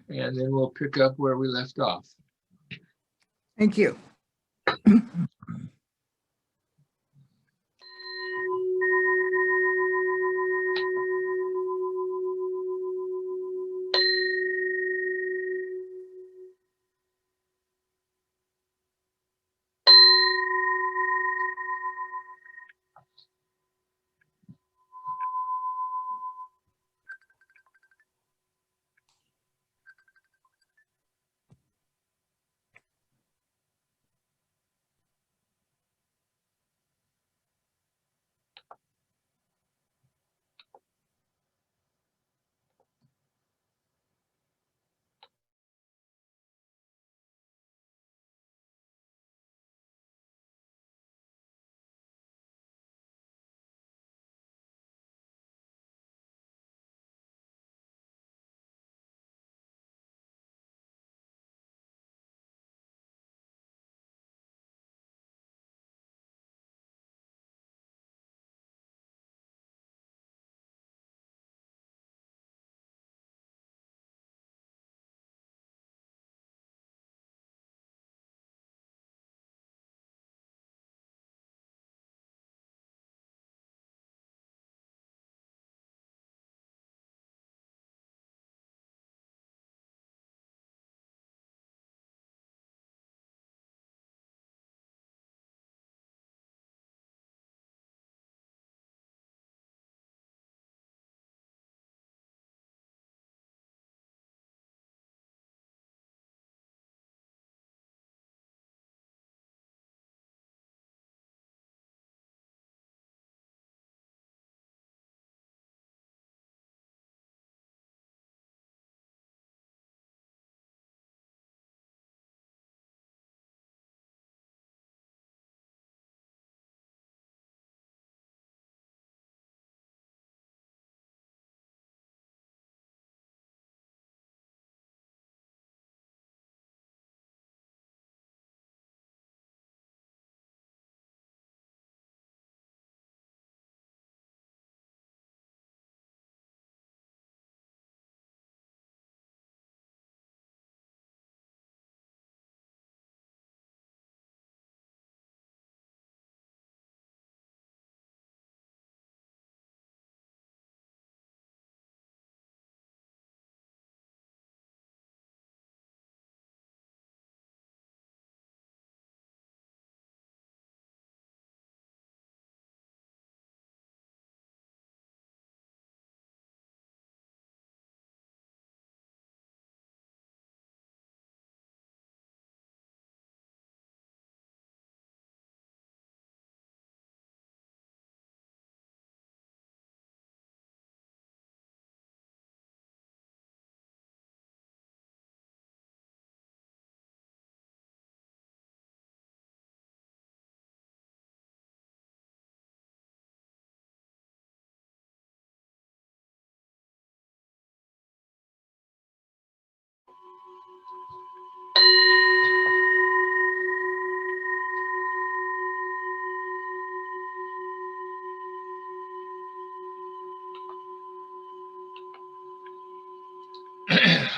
and then we'll pick up where we left off. Thank you.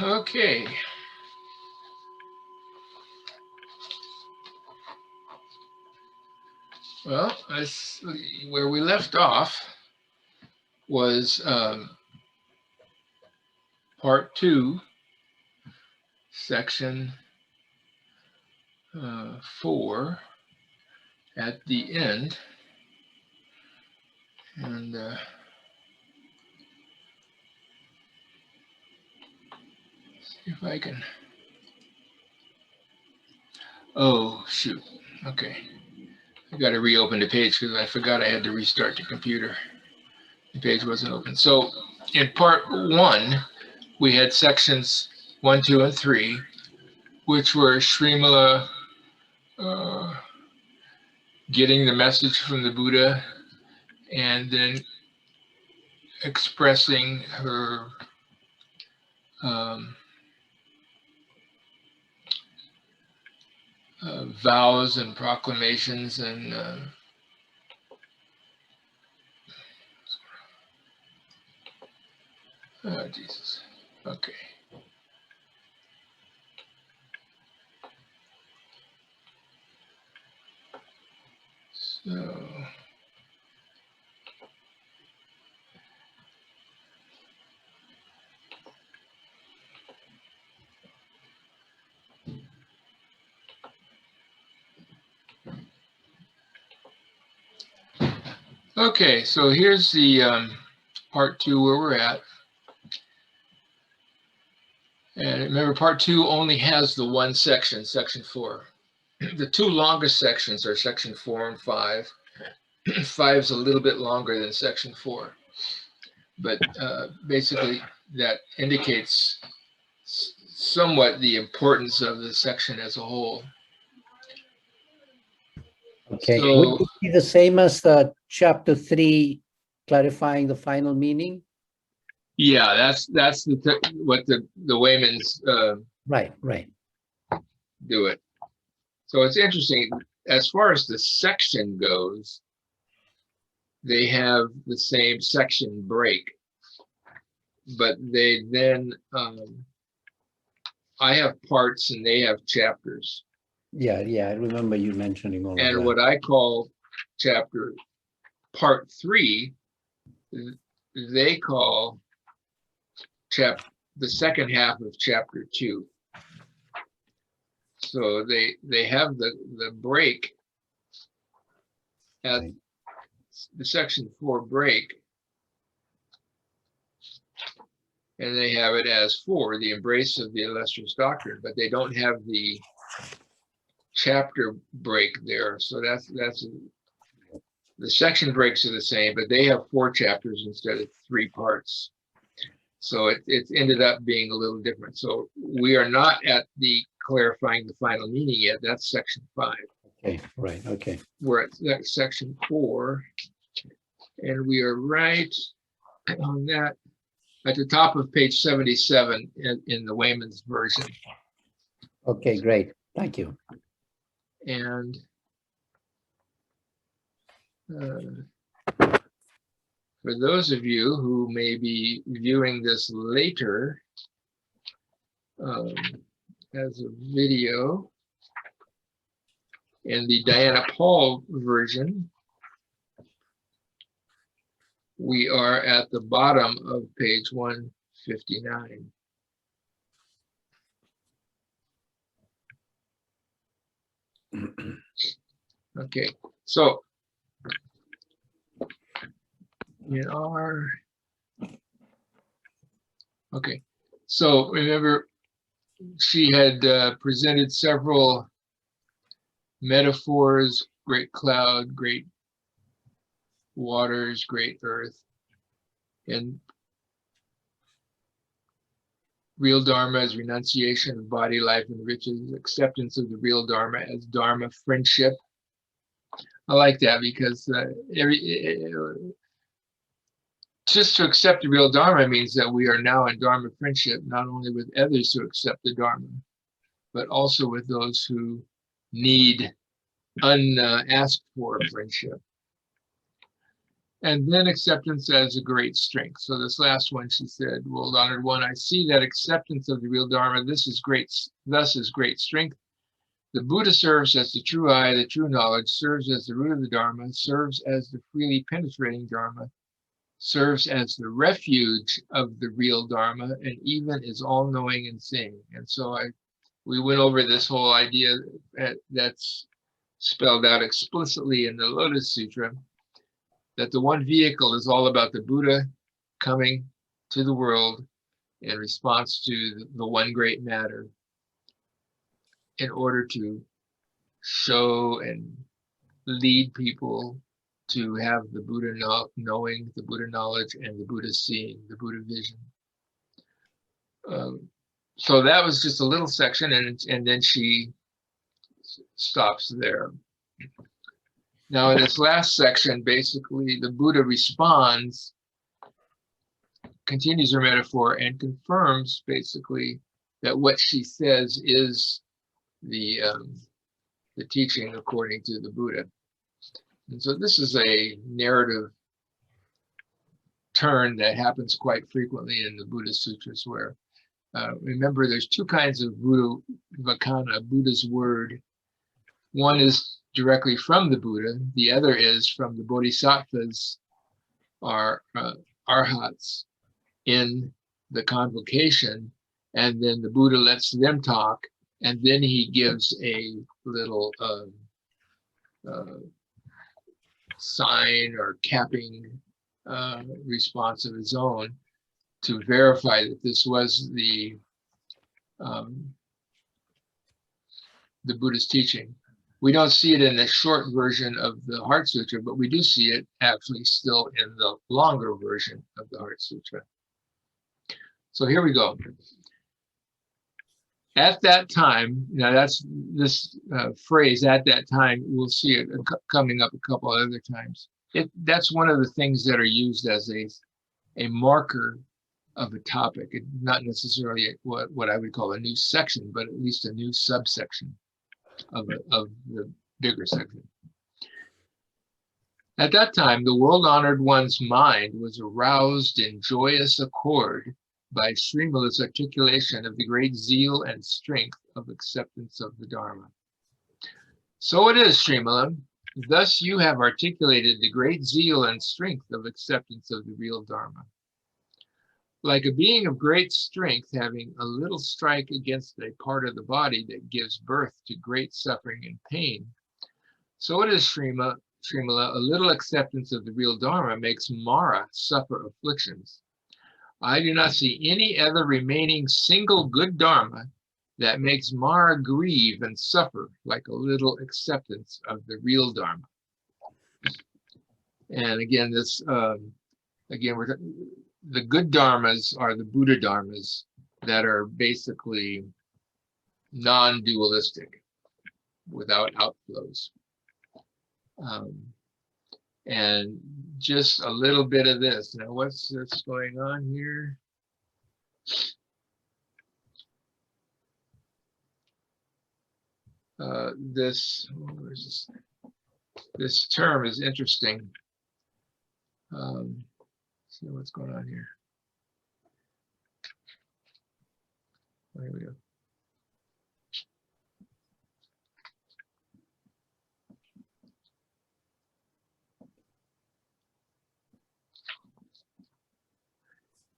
Okay. Well, where we left off was part 2, section 4 at the end. And see if I can. Oh, shoot. Okay. I got to reopen the page because I forgot I had to restart the computer. The page wasn't open. So in part 1, we had sections 1, 2, and 3, which were Srimala getting the message from the Buddha and then expressing her vows and proclamations and oh, Jesus. Okay. So, okay, so here's the part 2 where we're at. And remember, part 2 only has the one section, section 4. The two longest sections are section 4 and 5. 5 is a little bit longer than section 4. But basically, that indicates somewhat the importance of the section as a whole. Okay, So, would it be the same as the chapter 3, clarifying the final meaning? yeah, that's what the Waymans Right. do it. So it's interesting, as far as the section goes, they have the same section break, but they then, I have parts and they have chapters. Yeah, I remember you mentioning all of And that. what I call chapter part 3, they call the second half of chapter 2. So they have the break at Right. the section 4 break, and they have it as 4, the embrace of the illustrious doctrine, but they don't have the chapter break there. So that's the section breaks are the same, but they have 4 chapters instead of 3 parts. So it's ended up being a little different. So we are not at the clarifying the final meaning yet. That's section 5. Okay, right, okay. We're at section 4, and we are right on that at the top of page 77 in the Waymans version. Okay, great. Thank you. And for those of you who may be viewing this later as a video, in the Diana Paul version, we are at the bottom of page 159. Okay, so in our, okay, so remember she had presented several metaphors: great cloud, great waters, great earth, and real Dharma as renunciation of body, life, and riches, acceptance of the real Dharma as Dharma friendship. I like that because just to accept the real Dharma means that we are now in Dharma friendship, not only with others who accept the Dharma, but also with those who need unasked for friendship. And then acceptance as a great strength. So this last one, she said, "World honored one, I see that acceptance of the real Dharma, thus is great strength. The Buddha serves as the true eye, the true knowledge, serves as the root of the Dharma, serves as the freely penetrating Dharma, serves as the refuge of the real Dharma, and even is all-knowing and seeing." And so we went over this whole idea that's spelled out explicitly in the Lotus Sutra, that the one vehicle is all about the Buddha coming to the world in response to the one great matter in order to show and lead people to have the Buddha knowing, the Buddha knowledge, and the Buddha seeing, the Buddha vision. So that was just a little section, and then she stops there. Now, in this last section, basically, the Buddha responds, continues her metaphor, and confirms, basically, that what she says is the teaching according to the Buddha. And so this is a narrative turn that happens quite frequently in the Buddha Sutras, where, remember, there's 2 kinds of Buddha Vakana, Buddha's word. One is directly from the Buddha. The other is from the Bodhisattvas, or arhats, in the convocation, and then the Buddha lets them talk, and then he gives a little sign or capping response of his own to verify that this was the Buddha's teaching. We don't see it in the short version of the Heart Sutra, but we do see it actually still in the longer version of the Heart Sutra. So here we go. At that time, now that's this phrase, at that time, we'll see it coming up a couple other times. That's one of the things that are used as a marker of a topic. It's not necessarily what I would call a new section, but at least a new subsection of the bigger section. At that time, the world-honored one's mind was aroused in joyous accord by Srimala's articulation of the great zeal and strength of acceptance of the Dharma. So it is, Srimala. Thus you have articulated the great zeal and strength of acceptance of the real Dharma. Like a being of great strength having a little strike against a part of the body that gives birth to great suffering and pain, so it is, Srimala, a little acceptance of the real Dharma makes Mara suffer afflictions. I do not see any other remaining single good Dharma that makes Mara grieve and suffer like a little acceptance of the real Dharma. And again, this, the good Dharmas are the Buddha Dharmas that are basically non-dualistic, without outflows. And just a little bit of this. Now, what's this going on here? This term is interesting. See what's going on here. There we go.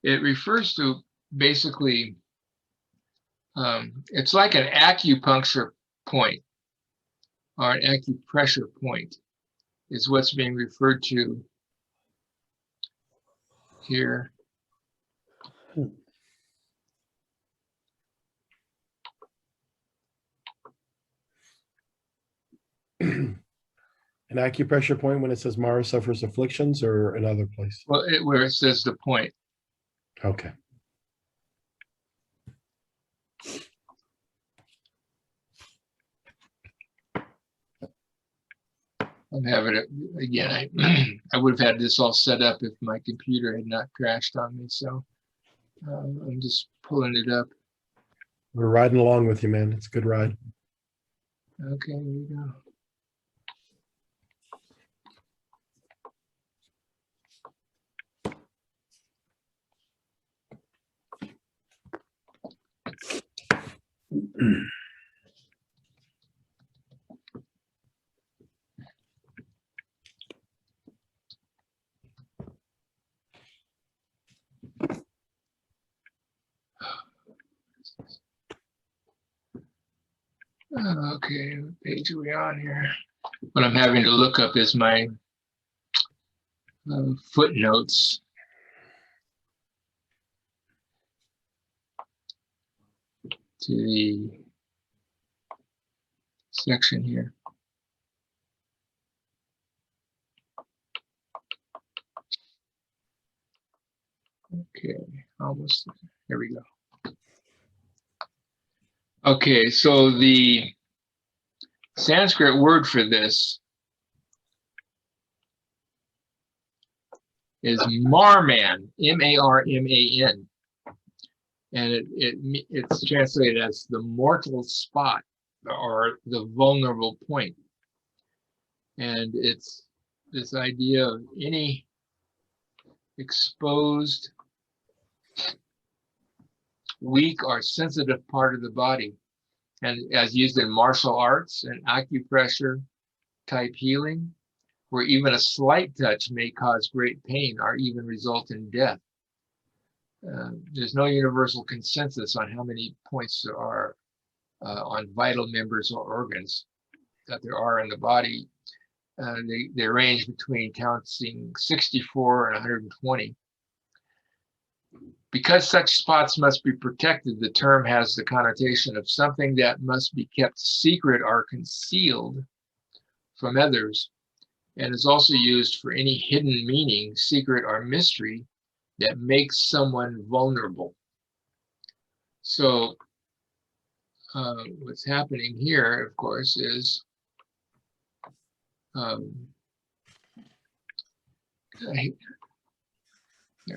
It refers to basically, it's like an acupuncture point or an acupressure point is what's being referred to here. An acupressure point when it says Mara suffers afflictions, or another place? Well, where it says the point. Okay. I'm having it again. I would have had this all set up if my computer had not crashed on me. So I'm just pulling it up. We're riding along with you, man. It's a good ride. Okay, here we go. Okay, what page are we on here? What I'm having to look up is my footnotes. To the section here. Okay, almost, there we go. Okay, so the Sanskrit word for this is Marman, M-A-R-M-A-N. And it's translated as the mortal spot or the vulnerable point. And it's this idea of any exposed, weak or sensitive part of the body. And as used in martial arts and acupressure type healing, where even a slight touch may cause great pain or even result in death. There's no universal consensus on how many points there are on vital members or organs that there are in the body. They range between counting 64 and 120. Because such spots must be protected, the term has the connotation of something that must be kept secret or concealed from others, and is also used for any hidden meaning, secret, or mystery that makes someone vulnerable. So what's happening here, of course, is there we go.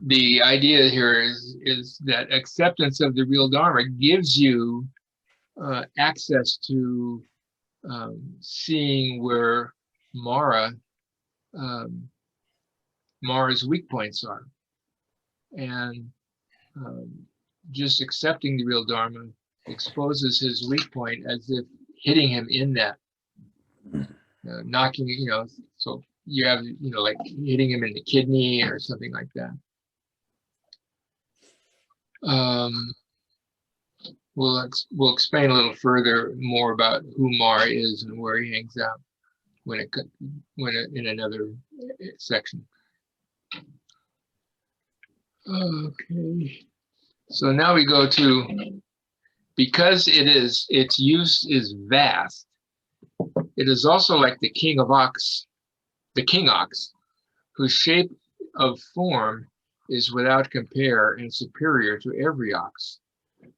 The idea here is that acceptance of the real Dharma gives you access to seeing where Mara's weak points are, and just accepting the real Dharma exposes his weak point as if hitting him in that, knocking, so you have, like hitting him in the kidney or something like that. We'll explain a little further more about who Mara is and where he hangs out in another section. Okay, so now we go to, because its use is vast, it is also like the king ox, whose shape of form is without compare and superior to every ox.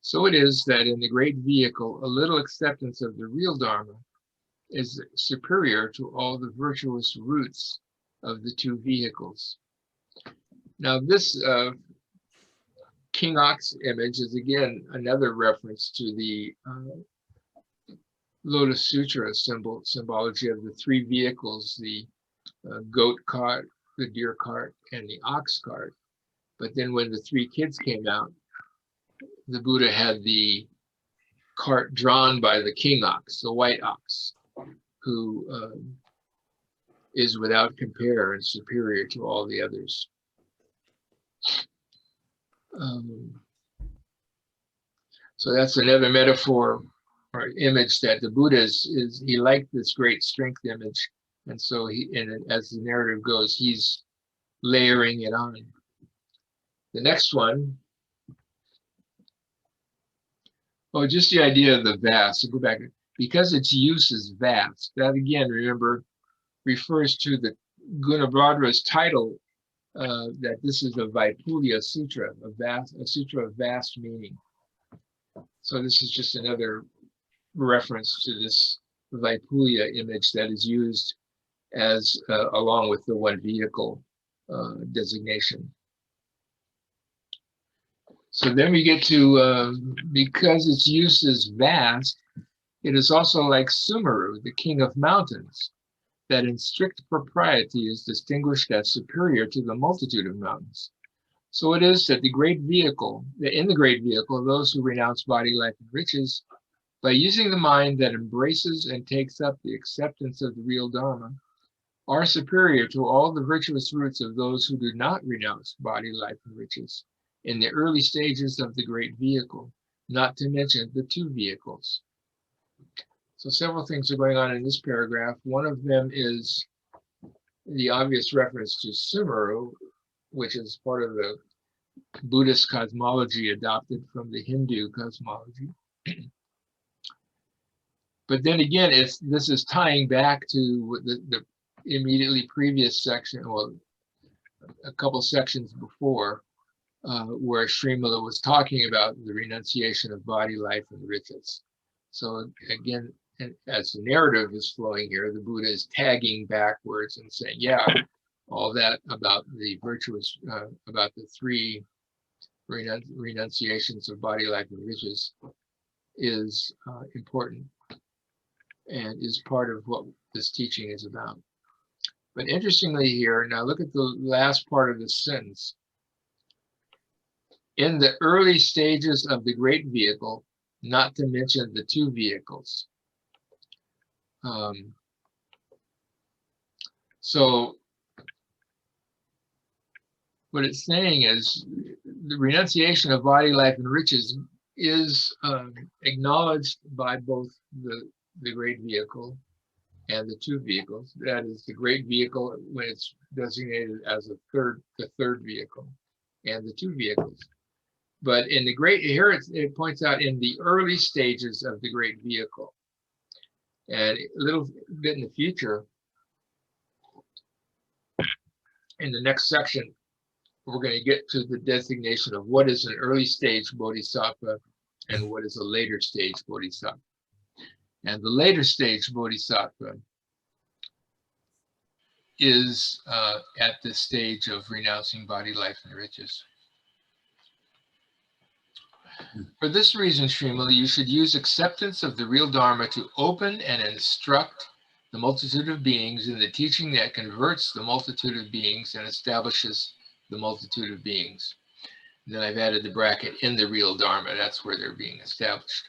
So it is that in the great vehicle, a little acceptance of the real Dharma is superior to all the virtuous roots of the two vehicles. Now this king ox image is again another reference to the Lotus Sutra symbology of the three vehicles, the goat cart, the deer cart, and the ox cart. But then when the three kids came out, the Buddha had the cart drawn by the king ox, the white ox, who is without compare and superior to all the others. So that's another metaphor or image that the Buddha he liked this great strength image, and so as the narrative goes, he's layering it on. The next one, just the idea of the vast. So go back, because its use is vast. That again, remember, refers to the Gunabhadra's title that this is a Vaipulya Sutra, a sutra of vast meaning. So this is just another reference to this Vaipulya image that is used as along with the one vehicle designation. So then we get to, because its use is vast, it is also like Sumeru, the king of mountains, that in strict propriety is distinguished as superior to the multitude of mountains. So it is that in the great vehicle, those who renounce body, life, and riches, by using the mind that embraces and takes up the acceptance of the real Dharma, are superior to all the virtuous roots of those who do not renounce body, life, and riches in the early stages of the great vehicle, not to mention the two vehicles. So several things are going on in this paragraph. One of them is the obvious reference to Sumeru, which is part of the Buddhist cosmology adopted from the Hindu cosmology. But then again, this is tying back to the immediately previous section, well, a couple sections before, where Srimala was talking about the renunciation of body, life, and riches. So again, and as the narrative is flowing here, the Buddha is tagging backwards and saying, yeah, all that about the virtuous, about the three renunciations of body, life, and riches is important and is part of what this teaching is about. But interestingly here, now look at the last part of this sentence. in the early stages of the great vehicle, not to mention the two vehicles. So what it's saying is the renunciation of body, life, and riches is acknowledged by both the great vehicle and the two vehicles. That is the great vehicle when it's designated as the third vehicle, and the two vehicles. But in the great, here it points out in the early stages of the great vehicle. And a little bit in the future, in the next section, we're going to get to the designation of what is an early stage bodhisattva and what is a later stage bodhisattva. And the later stage bodhisattva is at the stage of renouncing body, life, and riches. For this reason, Srimala, you should use acceptance of the real Dharma to open and instruct the multitude of beings in the teaching that converts the multitude of beings and establishes the multitude of beings. And then I've added the bracket in the real Dharma. That's where they're being established.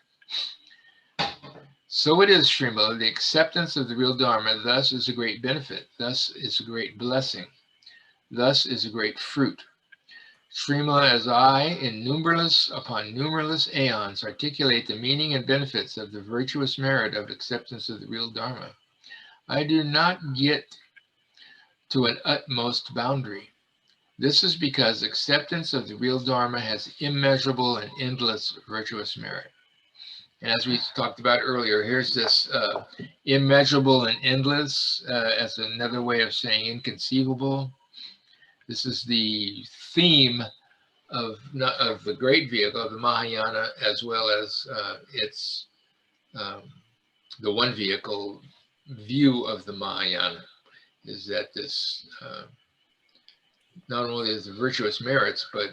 So it is, Srimala, the acceptance of the real Dharma thus is a great benefit, thus is a great blessing, thus is a great fruit. Srimala, as I, in numberless upon numberless aeons, articulate the meaning and benefits of the virtuous merit of acceptance of the real Dharma, I do not get to an utmost boundary. This is because acceptance of the real Dharma has immeasurable and endless virtuous merit. And as we talked about earlier, here's this immeasurable and endless as another way of saying inconceivable. This is the theme of the great vehicle of the Mahayana, as well as its the one vehicle view of the Mahayana, is that this not only is the virtuous merits, but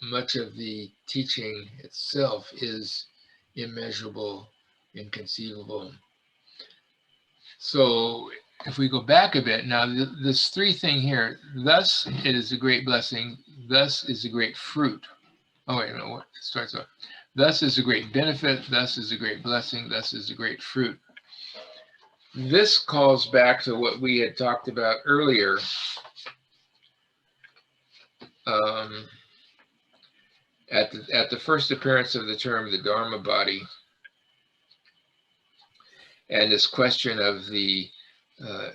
much of the teaching itself is immeasurable, inconceivable. So if we go back a bit, now this three thing here, thus it is a great blessing, thus is a great fruit. Oh wait, no, it starts off. Thus is a great benefit, thus is a great blessing, thus is a great fruit. This calls back to what we had talked about earlier. At the first appearance of the term, the Dharma body, and this question of the,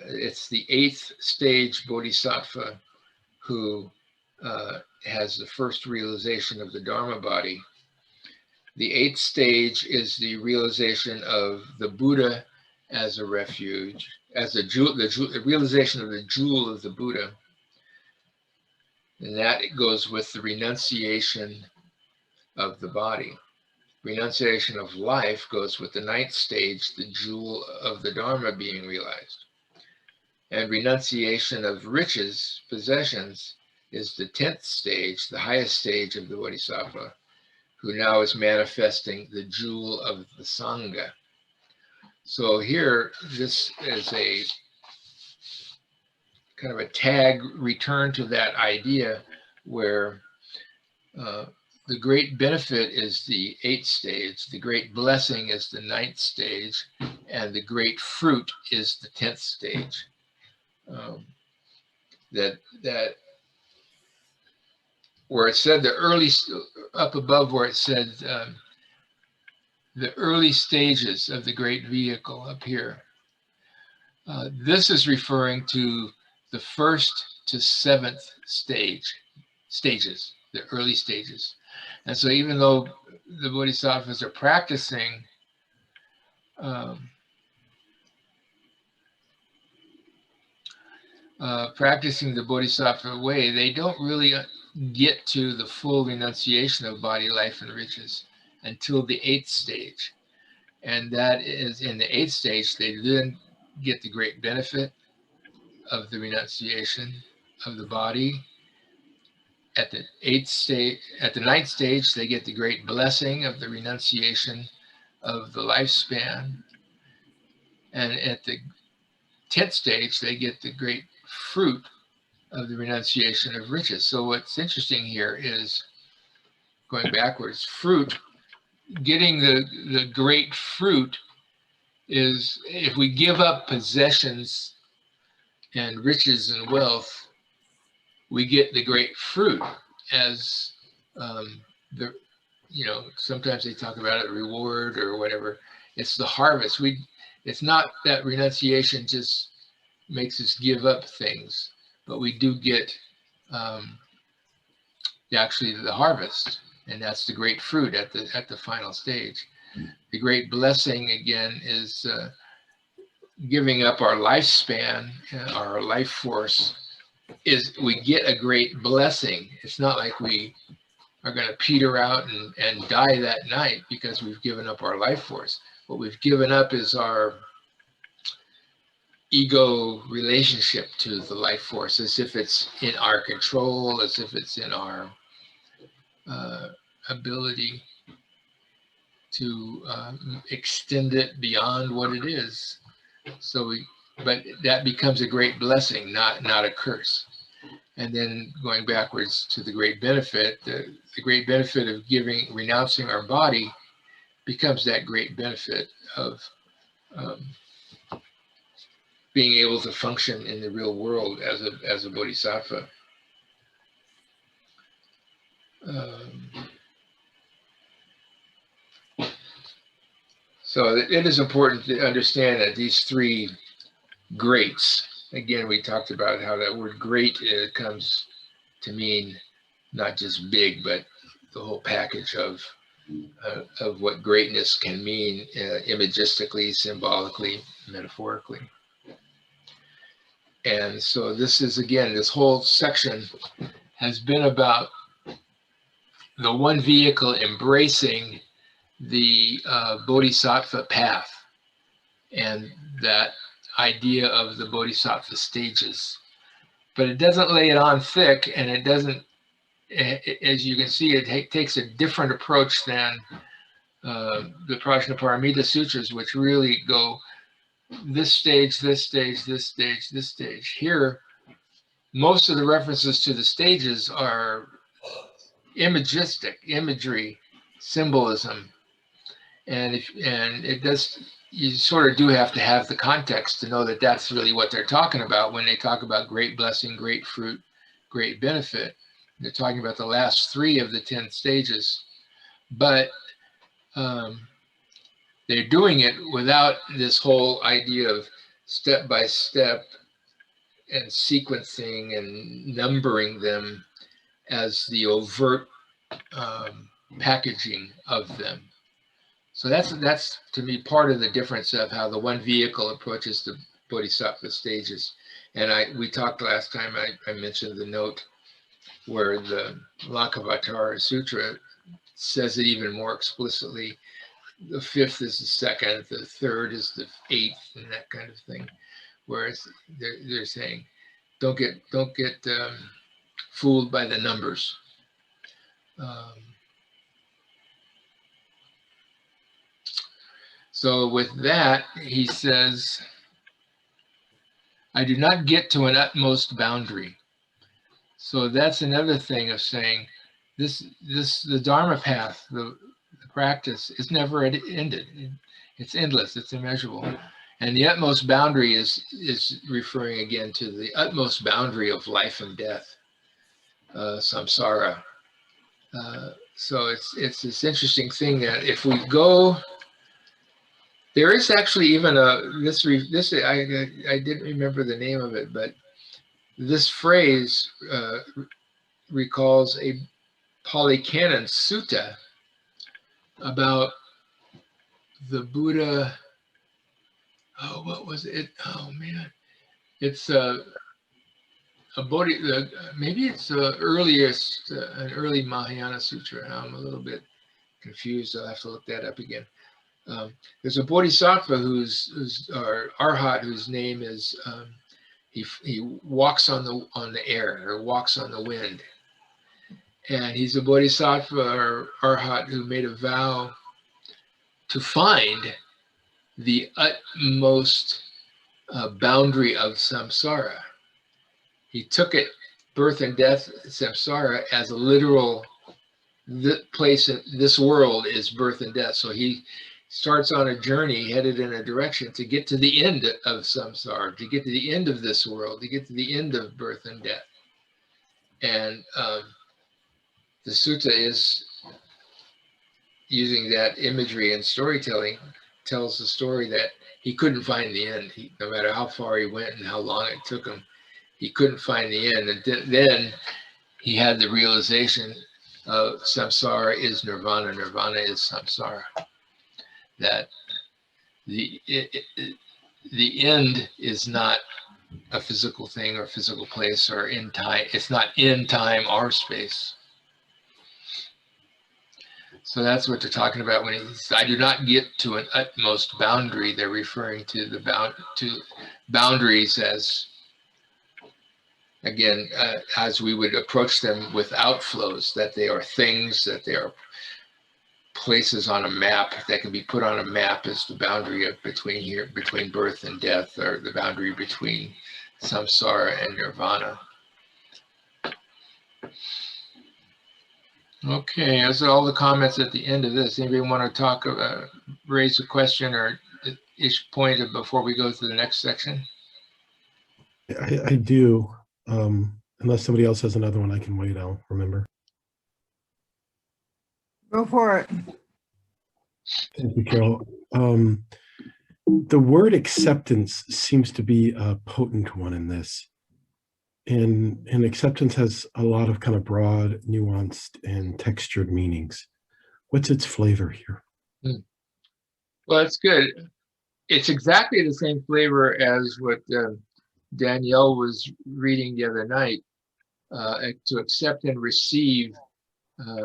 it's the 8th stage bodhisattva who has the first realization of the Dharma body. The 8th stage is the realization of the Buddha as a refuge, as a jewel, the realization of the jewel of the Buddha. And that goes with the renunciation of the body. Renunciation of life goes with the 9th stage, the jewel of the Dharma being realized. And renunciation of riches, possessions, is the 10th stage, the highest stage of the Bodhisattva, who now is manifesting the jewel of the Sangha. So here, this is a kind of a tag return to that idea where the great benefit is the 8th stage, the great blessing is the 9th stage, and the great fruit is the 10th stage. That where it said the early, up above where it said the early stages of the great vehicle up here, this is referring to the 1st to 7th stages, the early stages. And so even though the bodhisattvas are practicing practicing the bodhisattva way, they don't really get to the full renunciation of body, life, and riches until the 8th stage. And that is in the 8th stage, they then get the great benefit of the renunciation of the body. At the 8th stage, at the 9th stage, they get the great blessing of the renunciation of the lifespan. And at the 10th stage, they get the great fruit of the renunciation of riches. So what's interesting here is going backwards, fruit, getting the great fruit is if we give up possessions and riches and wealth, we get the great fruit as the, sometimes they talk about it, reward or whatever. It's the harvest. It's not that renunciation just makes us give up things, but we do get actually the harvest, and that's the great fruit at the final stage. The great blessing again is giving up our lifespan, our life force. Is we get a great blessing. It's not like we are going to peter out and die that night because we've given up our life force. What we've given up is our ego relationship to the life force, as if it's in our control, as if it's in our ability to extend it beyond what it is. But that becomes a great blessing, not a curse. And then going backwards to the great benefit, the great benefit of renouncing our body becomes that great benefit of being able to function in the real world as a bodhisattva. So it is important to understand that these three greats, again, we talked about how that word great comes to mean not just big, but the whole package of what greatness can mean imagistically, symbolically, metaphorically. And so this is, again, this whole section has been about the one vehicle embracing the bodhisattva path and that idea of the bodhisattva stages. But it doesn't lay it on thick, and it doesn't, as you can see, it takes a different approach than the Prajnaparamita Sutras, which really go this stage, this stage, this stage, this stage. Here, most of the references to the stages are imagistic, imagery, symbolism. And it does, you sort of do have to have the context to know that that's really what they're talking about when they talk about great blessing, great fruit, great benefit. They're talking about the last three of the 10 stages, but they're doing it without this whole idea of step by step and sequencing and numbering them as the overt packaging of them. So that's to me part of the difference of how the one vehicle approaches the bodhisattva stages. And we talked last time, I mentioned the note where the Lankavatara Sutra says it even more explicitly. The fifth is the second, the third is the eighth, and that kind of thing. Whereas they're saying, don't get fooled by the numbers. So with that, he says, I do not get to an utmost boundary. So that's another thing of saying the Dharma path, the practice is never ended. It's endless, it's immeasurable. And the utmost boundary is referring again to the utmost boundary of life and death, samsara. So it's this interesting thing that if we go, there is actually even I didn't remember the name of it, but this phrase recalls a Pali Canon sutta about the Buddha. Oh, what was it? Oh man, it's a Bodhi. Maybe it's the earliest, an early Mahayana sutra. I'm a little bit confused. I'll have to look that up again. There's a bodhisattva who's or arhat whose name is he walks on the air or walks on the wind, and he's a bodhisattva or arhat who made a vow to find the utmost boundary of samsara. He took it, birth and death, samsara, as a literal the place in this world is birth and death. So he starts on a journey headed in a direction to get to the end of samsara, to get to the end of this world, to get to the end of birth and death. And the sutta is using that imagery and storytelling, tells the story that he couldn't find the end. No matter how far he went and how long it took him, he couldn't find the end. And then he had the realization of samsara is nirvana, nirvana is samsara. That the end is not a physical thing or physical place or in time. It's not in time or space. So that's what they're talking about when he's, I do not get to an utmost boundary. They're referring to the boundaries as, again, as we would approach them with outflows, that they are things, that they are places on a map that can be put on a map as the boundary of between birth and death, or the boundary between samsara and nirvana. Okay, those are all the comments at the end of this. Anybody want to talk about, raise a question or point before we go to the next section? I do. Unless somebody else has another one, I can wait. I'll remember. Go for it. Thank you, Carol. The word acceptance seems to be a potent one in this. And acceptance has a lot of kind of broad, nuanced, and textured meanings. What's its flavor here? Well, it's good. It's exactly the same flavor as what Danielle was reading the other night, to accept and receive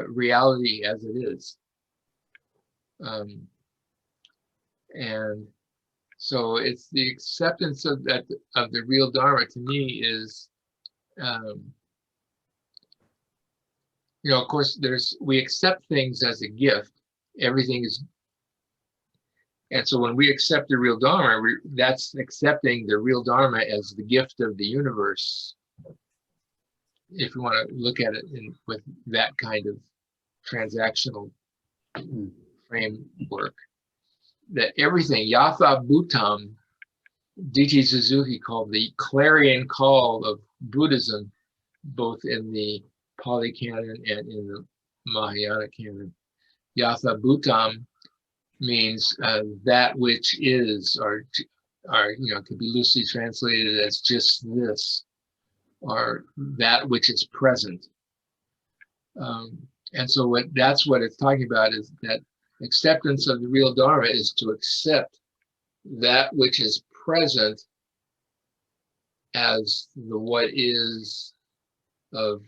reality as it is. And so it's the acceptance of that, of the real Dharma, to me is, you know, of course, we accept things as a gift. Everything is, and so when we accept the real Dharma, that's accepting the real Dharma as the gift of the universe. If you want to look at it with that kind of transactional framework, that everything, Yatha Bhutam, D.T. Suzuki called the clarion call of Buddhism, both in the Pali Canon and in the Mahayana Canon. Yatha Bhutam means that which is, or you know, could be loosely translated as just this, or that which is present. And so that's what it's talking about, is that acceptance of the real Dharma is to accept that which is present as the what is of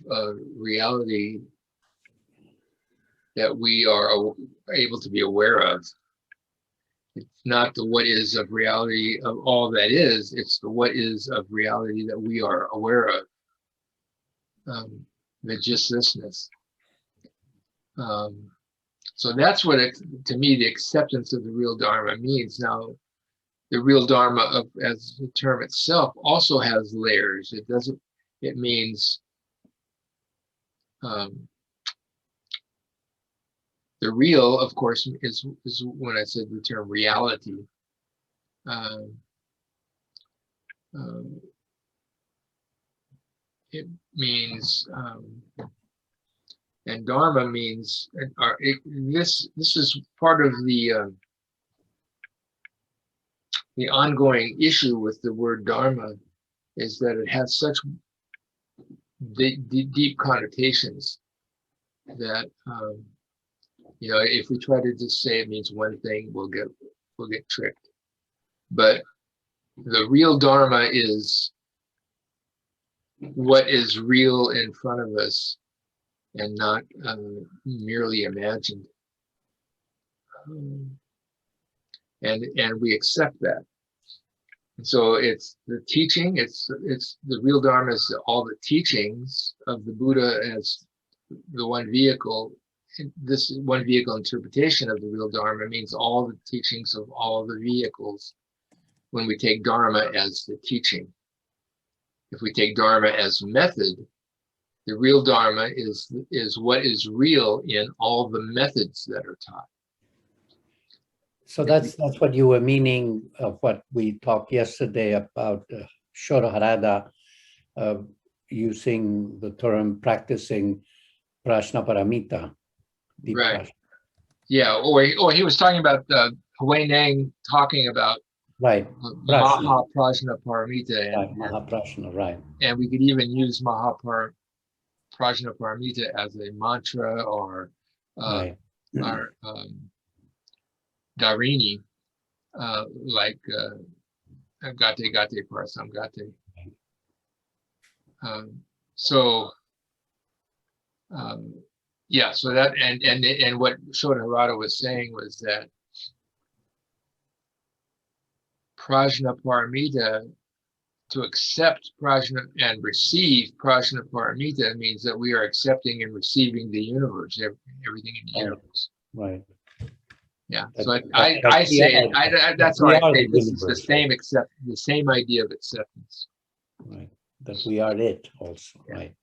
reality that we are able to be aware of. It's not the what is of reality of all that is, it's the what is of reality that we are aware of. The just thisness. So that's what to me, the acceptance of the real Dharma means. Now, the real Dharma as the term itself also has layers. It means the real, of course, is when I said the term reality. It means, and Dharma means, this is part of the ongoing issue with the word Dharma, is that it has such deep connotations that you know, if we try to just say it means one thing, we'll get tricked. But the real Dharma is what is real in front of us and not merely imagined. And we accept that. And so it's the teaching, it's the real Dharma is all the teachings of the Buddha as the one vehicle. This one vehicle interpretation of the real Dharma means all the teachings of all the vehicles when we take Dharma as the teaching. If we take Dharma as method, The real Dharma is what is real in all the methods that are taught. So that's what you were meaning of what we talked yesterday about Shodo Harada using the term practicing Prajnaparamita. Deep Right. Prajna. Yeah, or he was talking about Hui Neng talking about Right, Maha Prajna Paramita, right, Mahaprajna, right. and we could even use Maha Prajna Paramita as a mantra or Right. our Dharini, like Gate Gate Parasam Gate. So yeah, so that and what Shoda Harada was saying was that Prajna Paramita, to accept Prajna and receive Prajna Paramita means that we are accepting and receiving the universe, everything in the universe. Right. Yeah. That- So that I we say are- it. That's that why we I are say the this is the universe, same the same idea of acceptance. Right. That we are it also, Yeah. right.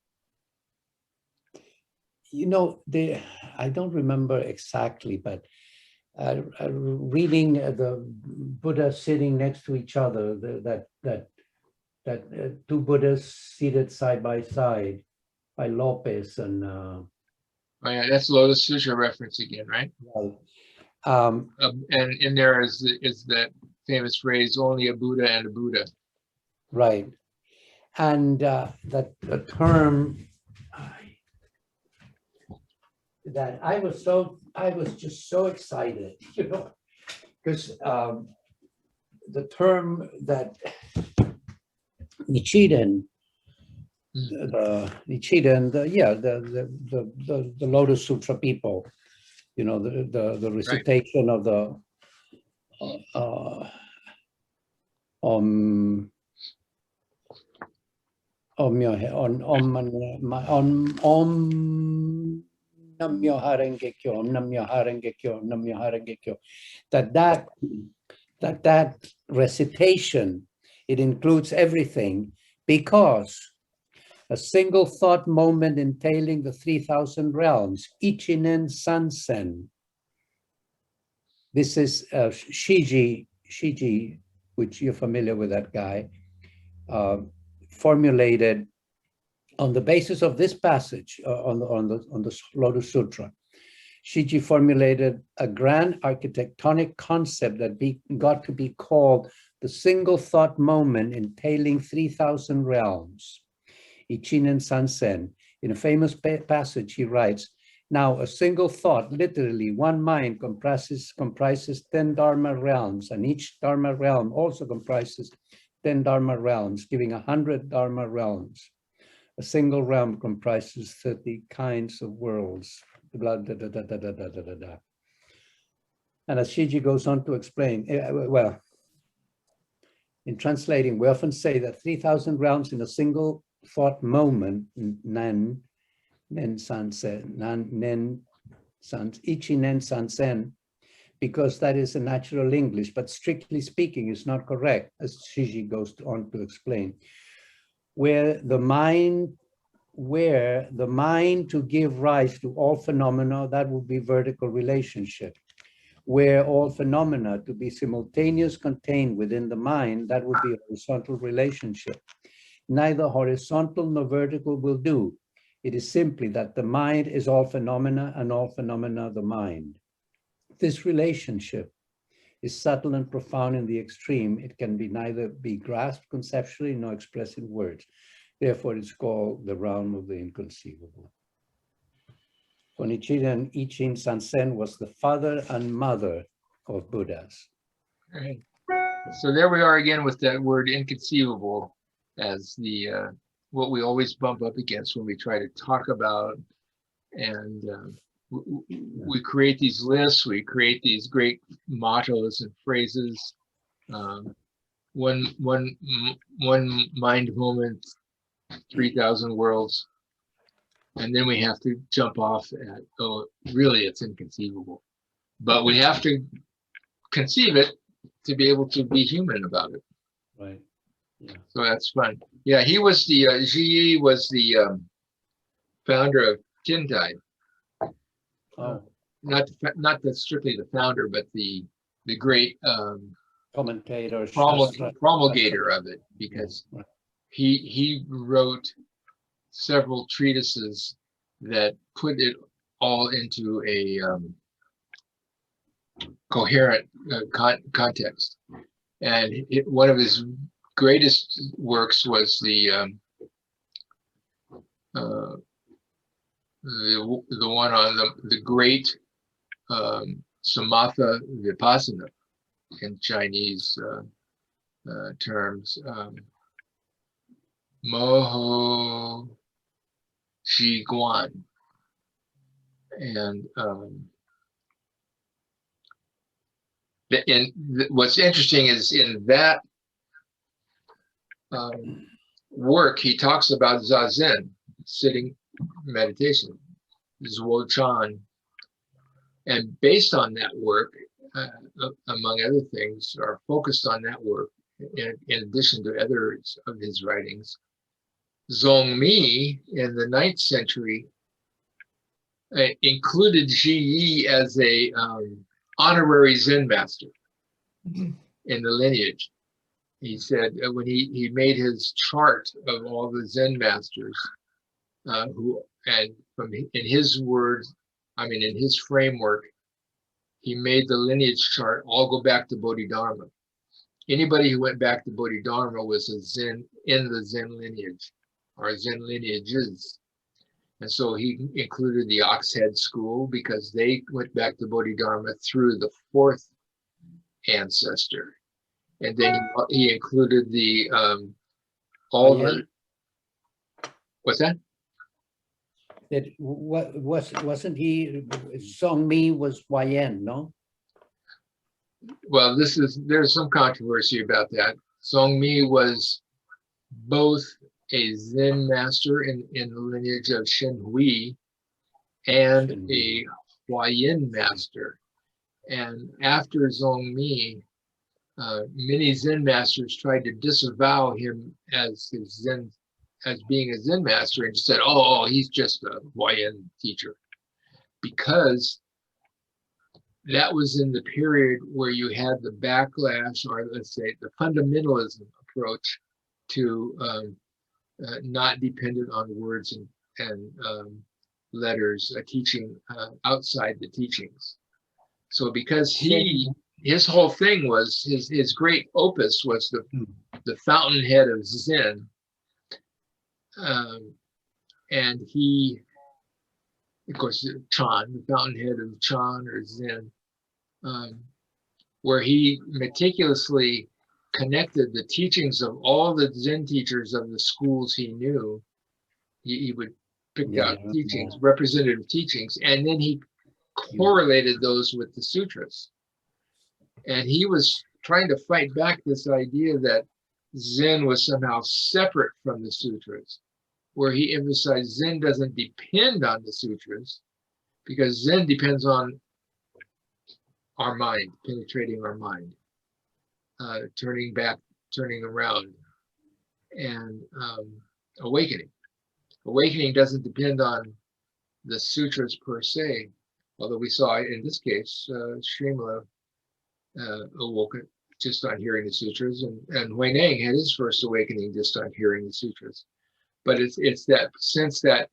You know, I don't remember exactly, but reading the Buddha sitting next to each other, that two Buddhas seated side by side by Lopez and Oh yeah, that's Lotus Sutra reference again, right? right. And in there is that famous phrase, only a Buddha and a Buddha. Right. And that the term that I was just so excited, you know, because the term that Nichiren, the Lotus Sutra people, you know, the recitation of the Namyo Harenge Kyo, Namyo Harenge Kyo, Namyo Harenge Kyo. That recitation, it includes everything, because a single thought moment entailing the 3,000 realms, Ichinen Sansen. This is Shiji, which you're familiar with that guy, formulated on the basis of this passage on the Lotus Sutra. Shiji formulated a grand architectonic concept that got to be called the single thought moment entailing 3,000 realms, Ichinen Sansen. In a famous passage, he writes, now a single thought, literally one mind, comprises 10 Dharma realms, and each Dharma realm also comprises 10 Dharma realms, giving 100 Dharma realms. A single realm comprises 30 kinds of worlds. Blah, da, da, da, da, da, da, da, da. And as Shiji goes on to explain, well, in translating, we often say that 3,000 realms in a single thought moment, Ichinen Sansen, because that is a natural English, but strictly speaking, is not correct, as Shiji goes on to explain. Where the mind to give rise to all phenomena, that would be vertical relationship. Where all phenomena to be simultaneous contained within the mind, that would be a horizontal relationship. Neither horizontal nor vertical will do. It is simply that the mind is all phenomena and all phenomena the mind. This relationship is subtle and profound in the extreme. It can neither be grasped conceptually nor expressed in words. Therefore, it's called the realm of the inconceivable. So Nichiren Ichin Sansen was the father and mother of Buddhas. Right. So there we are again with that word inconceivable as the what we always bump up against when we try to talk about, and we create these lists, we create these great mottos and phrases. One mind moment, 3,000 worlds, and then we have to jump off at, oh, really, it's inconceivable. But we have to conceive it to be able to be human about it. Right. Yeah. So that's fun. Yeah, he was the Ji was the founder of Tintai. Oh, Not strictly the founder, but the great commentator, promulgator of it, because Right. he wrote several treatises that put it all into a coherent context. And one of his greatest works was the one on the great Samatha Vipassana in Chinese terms. Moho Shi Guan. And what's interesting is in that work, he talks about Zazen, sitting meditation, Zhuo Chan. And based on that work, among other things, are focused on that work, in addition to others of his writings, Zongmi in the 9th century included Zhi Yi as a honorary Zen master in the lineage. He said when he made his chart of all the Zen masters, in his words, in his framework, he made the lineage chart all go back to Bodhidharma. Anybody who went back to Bodhidharma was a Zen in the Zen lineage, or Zen lineages. And so he included the Ox Head school because they went back to Bodhidharma through the 4th ancestor. And then he included the what's that? Wasn't he, Zongmi was Huayan, no? Well, there's some controversy about that. Zongmi was both a Zen master in the lineage of Shen Hui and a Huayan master. And after Zongmi, many Zen masters tried to disavow him as being a Zen master, and said, oh, he's just a Huayan teacher, because that was in the period where you had the backlash, or let's say the fundamentalism approach to not dependent on words and letters, teaching outside the teachings. So because his whole thing was, his great opus was the fountainhead of Zen. And he, of course, Chan, the fountainhead of Chan or Zen, where he meticulously connected the teachings of all the Zen teachers of the schools he knew. He would pick out teachings, representative teachings, and then he correlated those with the sutras. And he was trying to fight back this idea that Zen was somehow separate from the sutras, where he emphasized Zen doesn't depend on the sutras, because Zen depends on our mind, penetrating our mind, turning back, turning around, and awakening. Awakening doesn't depend on the sutras per se, although we saw in this case, Srimala awoke just on hearing the sutras, and Huineng had his first awakening just on hearing the sutras. But it's that sense that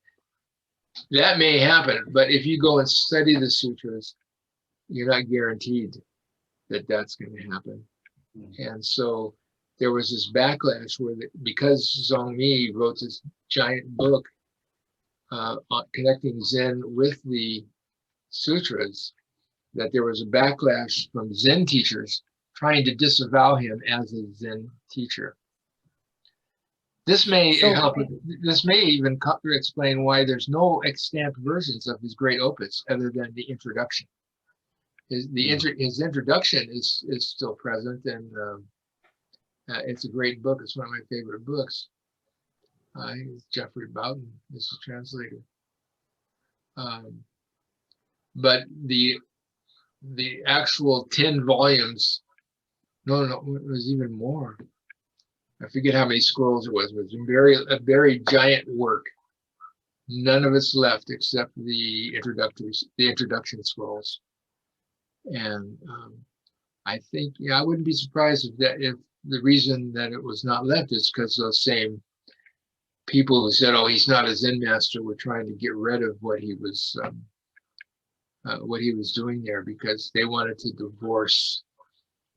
may happen, but if you go and study the sutras, you're not guaranteed that that's going to happen. And so there was this backlash where, because Zongmi wrote this giant book connecting Zen with the sutras, that there was a backlash from Zen teachers trying to disavow him as a Zen teacher. This may help. This may even explain why there's no extant versions of his great opus other than the introduction. His introduction is still present, and it's a great book. It's one of my favorite books. Jeffrey Bowden is the translator. But the actual 10 volumes, no, it was even more. I forget how many scrolls it was a very giant work. None of it's left except the introduction scrolls. And I think, yeah, I wouldn't be surprised if the reason that it was not left is because those same people who said, "Oh, he's not a Zen master," were trying to get rid of what he was doing there, because they wanted to divorce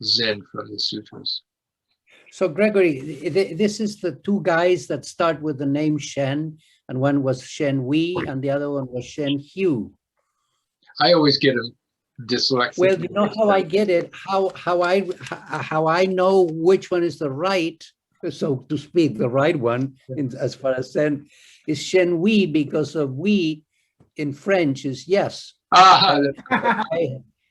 Zen from the sutras. So Gregory, this is the two guys that start with the name Shen, and one was Shen Wei and the other one was Shen Hu. I always get them dyslexic. Well, you know how I get it, how I know which one is the right, so to speak, the right one, as far as Zen, is Shen Wei, because of "oui" in French is yes. Ah,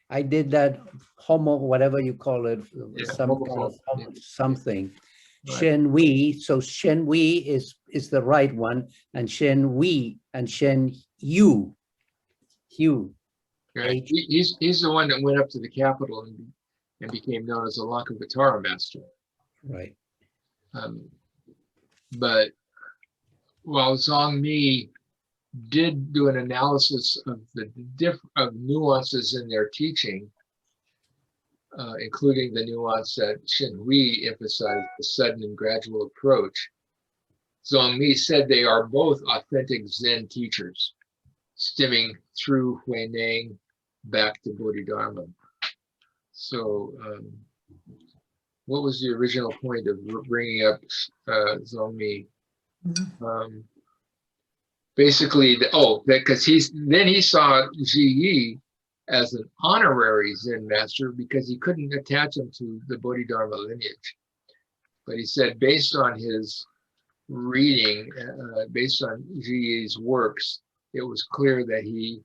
I did that homo, whatever you call it, Yeah, some kind of homophobe. something. Right. Shen Wei, so Shen Wei is the right one, and Shen Wei and Shen Yu. right. He's the one that went up to the Capitol and became known as the Lankavatara master. Right. But while Zongmi did do an analysis of the of nuances in their teaching, including the nuance that Shen Hui emphasized, the sudden and gradual approach, Zongmi said they are both authentic Zen teachers, stemming through Huineng back to Bodhidharma. So, what was the original point of bringing up Zongmi? Basically, because he saw Zhi Yi as an honorary Zen master because he couldn't attach him to the Bodhidharma lineage. But he said, based on his reading, based on Zhi Yi's works, it was clear that he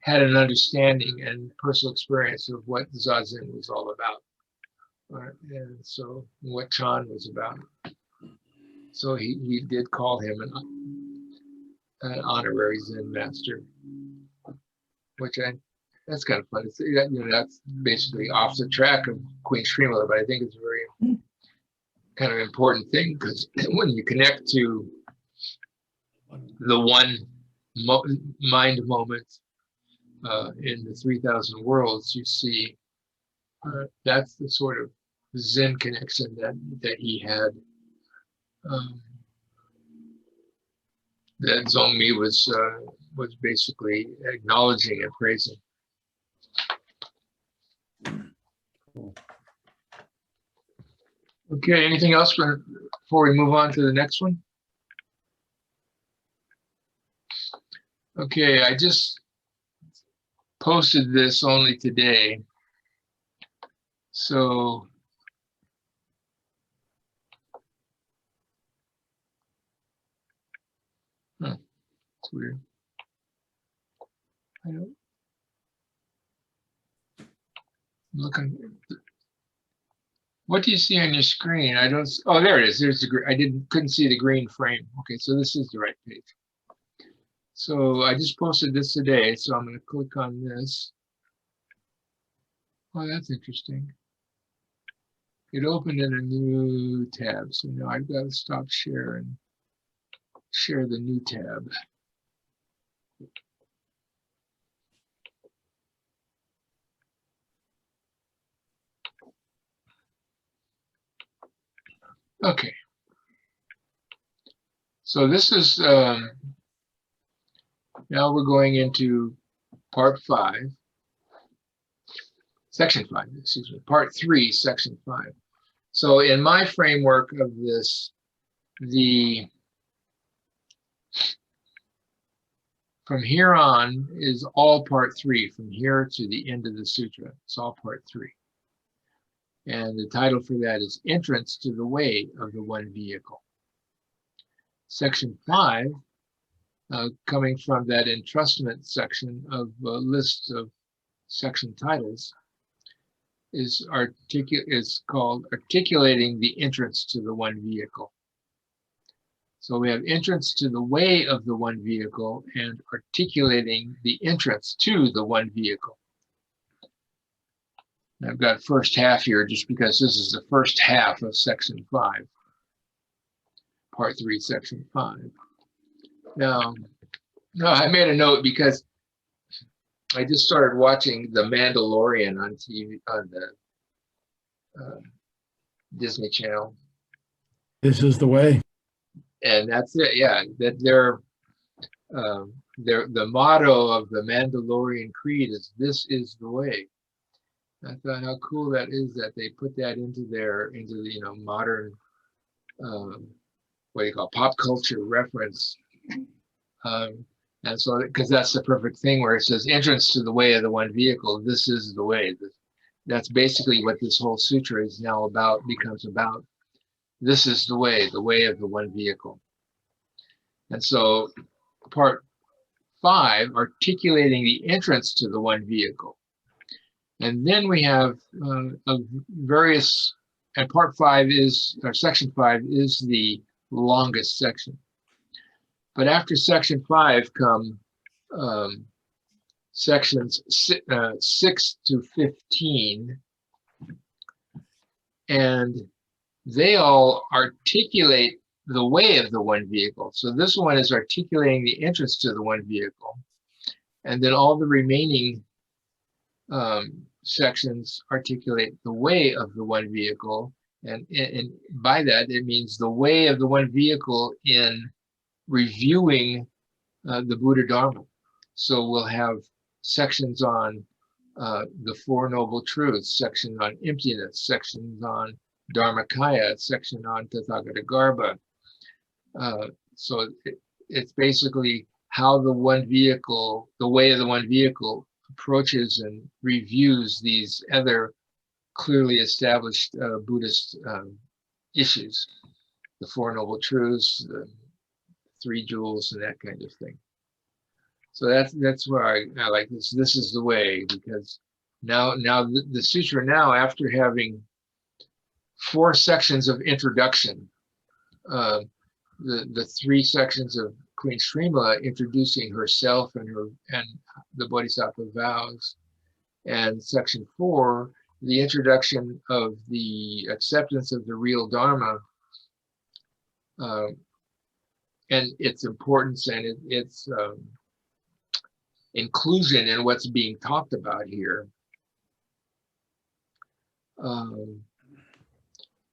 had an understanding and personal experience of what Zazen was all about. And so what Chan was about. So he did call him an honorary Zen master, which that's kind of fun. It's, that's basically off the track of Queen Srimala, but I think it's a very kind of important thing, because when you connect to the one mind moment in the 3,000 worlds, you see that's the sort of Zen connection that he had, that Zongmi was basically acknowledging and praising. Okay, anything else before we move on to the next one? Okay, I just posted this only today. So it's weird. I don't looking. What do you see on your screen? I don't. Oh, there it is. There's the green. I couldn't see the green frame. Okay, so this is the right page. So I just posted this today. So I'm going to click on this. Oh, that's interesting. It opened in a new tab. So now I've got to stop share and share the new tab. Okay. So this is, now we're going into part 5, section 5, excuse me, part 3, section 5. So in my framework of this, from here on is all part 3, from here to the end of the sutra. It's all part 3. And the title for that is Entrance to the Way of the One Vehicle. Section 5, coming from that entrustment section of a list of section titles, is called Articulating the Entrance to the One Vehicle. So we have entrance to the way of the one vehicle and articulating the entrance to the one vehicle. I've got first half here just because this is the first half of section 5, part 3, section 5. Now, No, I made a note because I just started watching The Mandalorian on TV on the Disney Channel, This is the way. and that's it. Yeah, that the motto of the Mandalorian Creed is "This is the way." I thought how cool that is that they put that into the modern what do you call pop culture reference. And so, because that's the perfect thing where it says entrance to the way of the one vehicle, this is the way. That's basically what this whole sutra is now about, becomes about. This is the way of the one vehicle. And so part 5, articulating the entrance to the one vehicle. And then we have various, and part 5 is, or section 5 is the longest section. But after section 5 come sections 6 to 15, and they all articulate the way of the one vehicle. So this one is articulating the entrance to the one vehicle. And then all the remaining sections articulate the way of the one vehicle. And by that, it means the way of the one vehicle in reviewing the Buddha Dharma. So we'll have sections on the Four Noble Truths, section on emptiness, sections on Dharmakaya, section on Tathagatagarbha. So it's basically how the one vehicle, the way of the one vehicle approaches and reviews these other clearly established Buddhist issues, the Four Noble Truths, the Three Jewels, and that kind of thing. So that's why I like this. This is the way, because now the sutra now, after having 4 sections of introduction, the 3 sections of Queen Srimala introducing herself and the Bodhisattva vows, and section 4, the introduction of the acceptance of the real Dharma, and its importance and its inclusion in what's being talked about here.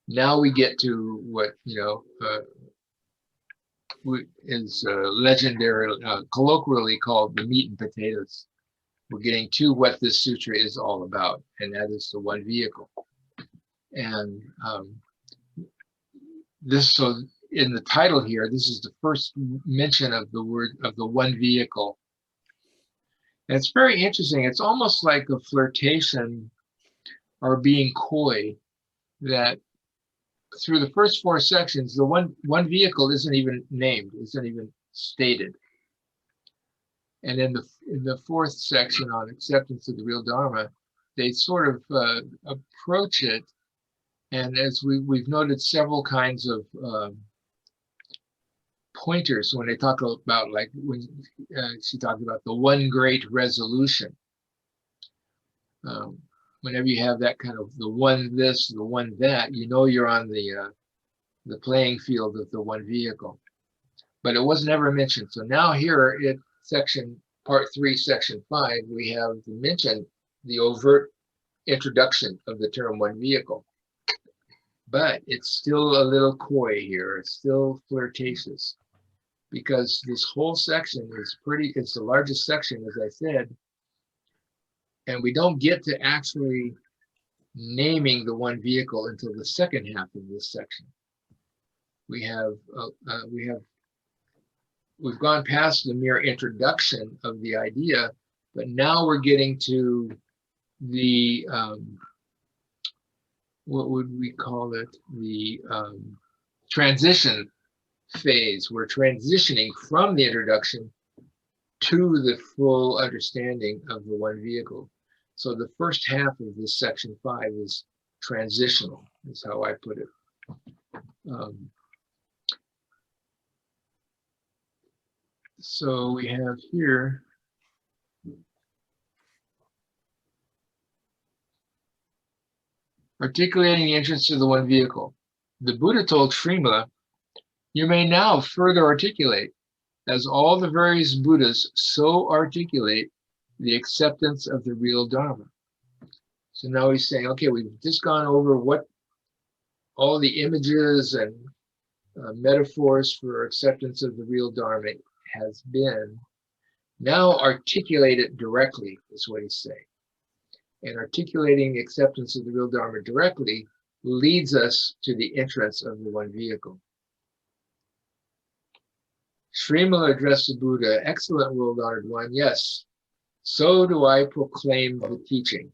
Now we get to what is legendary, colloquially called the meat and potatoes. We're getting to what this sutra is all about, and that is the one vehicle. And so in the title here, this is the first mention of the word of the one vehicle. And it's very interesting. It's almost like a flirtation or being coy, that through the first 4 sections, the one vehicle isn't even named, isn't even stated. And in the 4th section on acceptance of the real Dharma, they sort of approach it. And as we've noted several kinds of pointers when they talk about, like when she talked about the one great resolution. Whenever you have that kind of the one this, the one that, you're on the playing field of the one vehicle. But it was never mentioned. So now here at part 3, section 5, we have mentioned the overt introduction of the term one vehicle. But it's still a little coy here. It's still flirtatious, because this whole section is it's the largest section, as I said, and we don't get to actually naming the one vehicle until the second half of this section. We've gone past the mere introduction of the idea, but now we're getting to the what would we call it? The transition phase. We're transitioning from the introduction to the full understanding of the one vehicle. So the first half of this section 5 is transitional, is how I put it. So we have here articulating the entrance to the one vehicle. The Buddha told Srimala, "You may now further articulate as all the various Buddhas so articulate the acceptance of the real Dharma. So now he's saying, okay, we've just gone over what all the images and metaphors for acceptance of the real Dharma has been. Now articulate it directly, is what he's saying. And articulating acceptance of the real Dharma directly leads us to the entrance of the one vehicle. Srimala addressed the Buddha, excellent world-honored one, yes, so do I proclaim the teaching.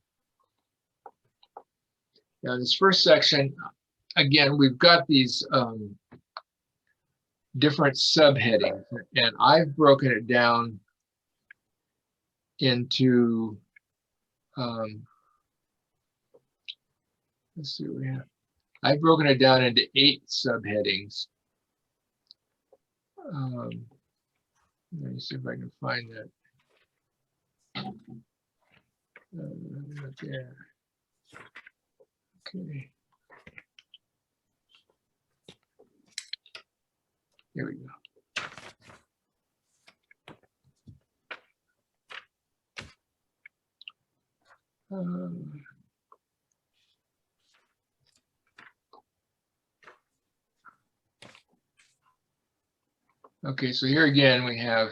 Now in this first section, again, we've got these different subheadings, and I've broken it down into, let's see what we have. I've broken it down into 8 subheadings. Let me see if I can find that. Right there. Okay. Here we go. Okay, so here again we have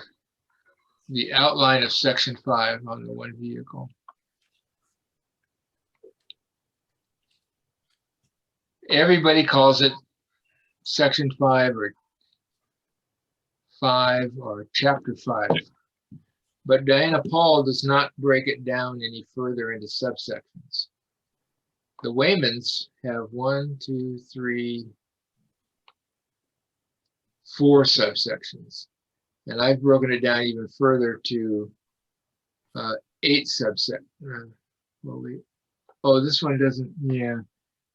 the outline of section 5 on the one vehicle. Everybody calls it section 5 or chapter 5. But Diana Paul does not break it down any further into subsections. The Waymans have 1, 2, 3, 4 subsections. And I've broken it down even further to 8 subsections. Oh, this one doesn't, yeah.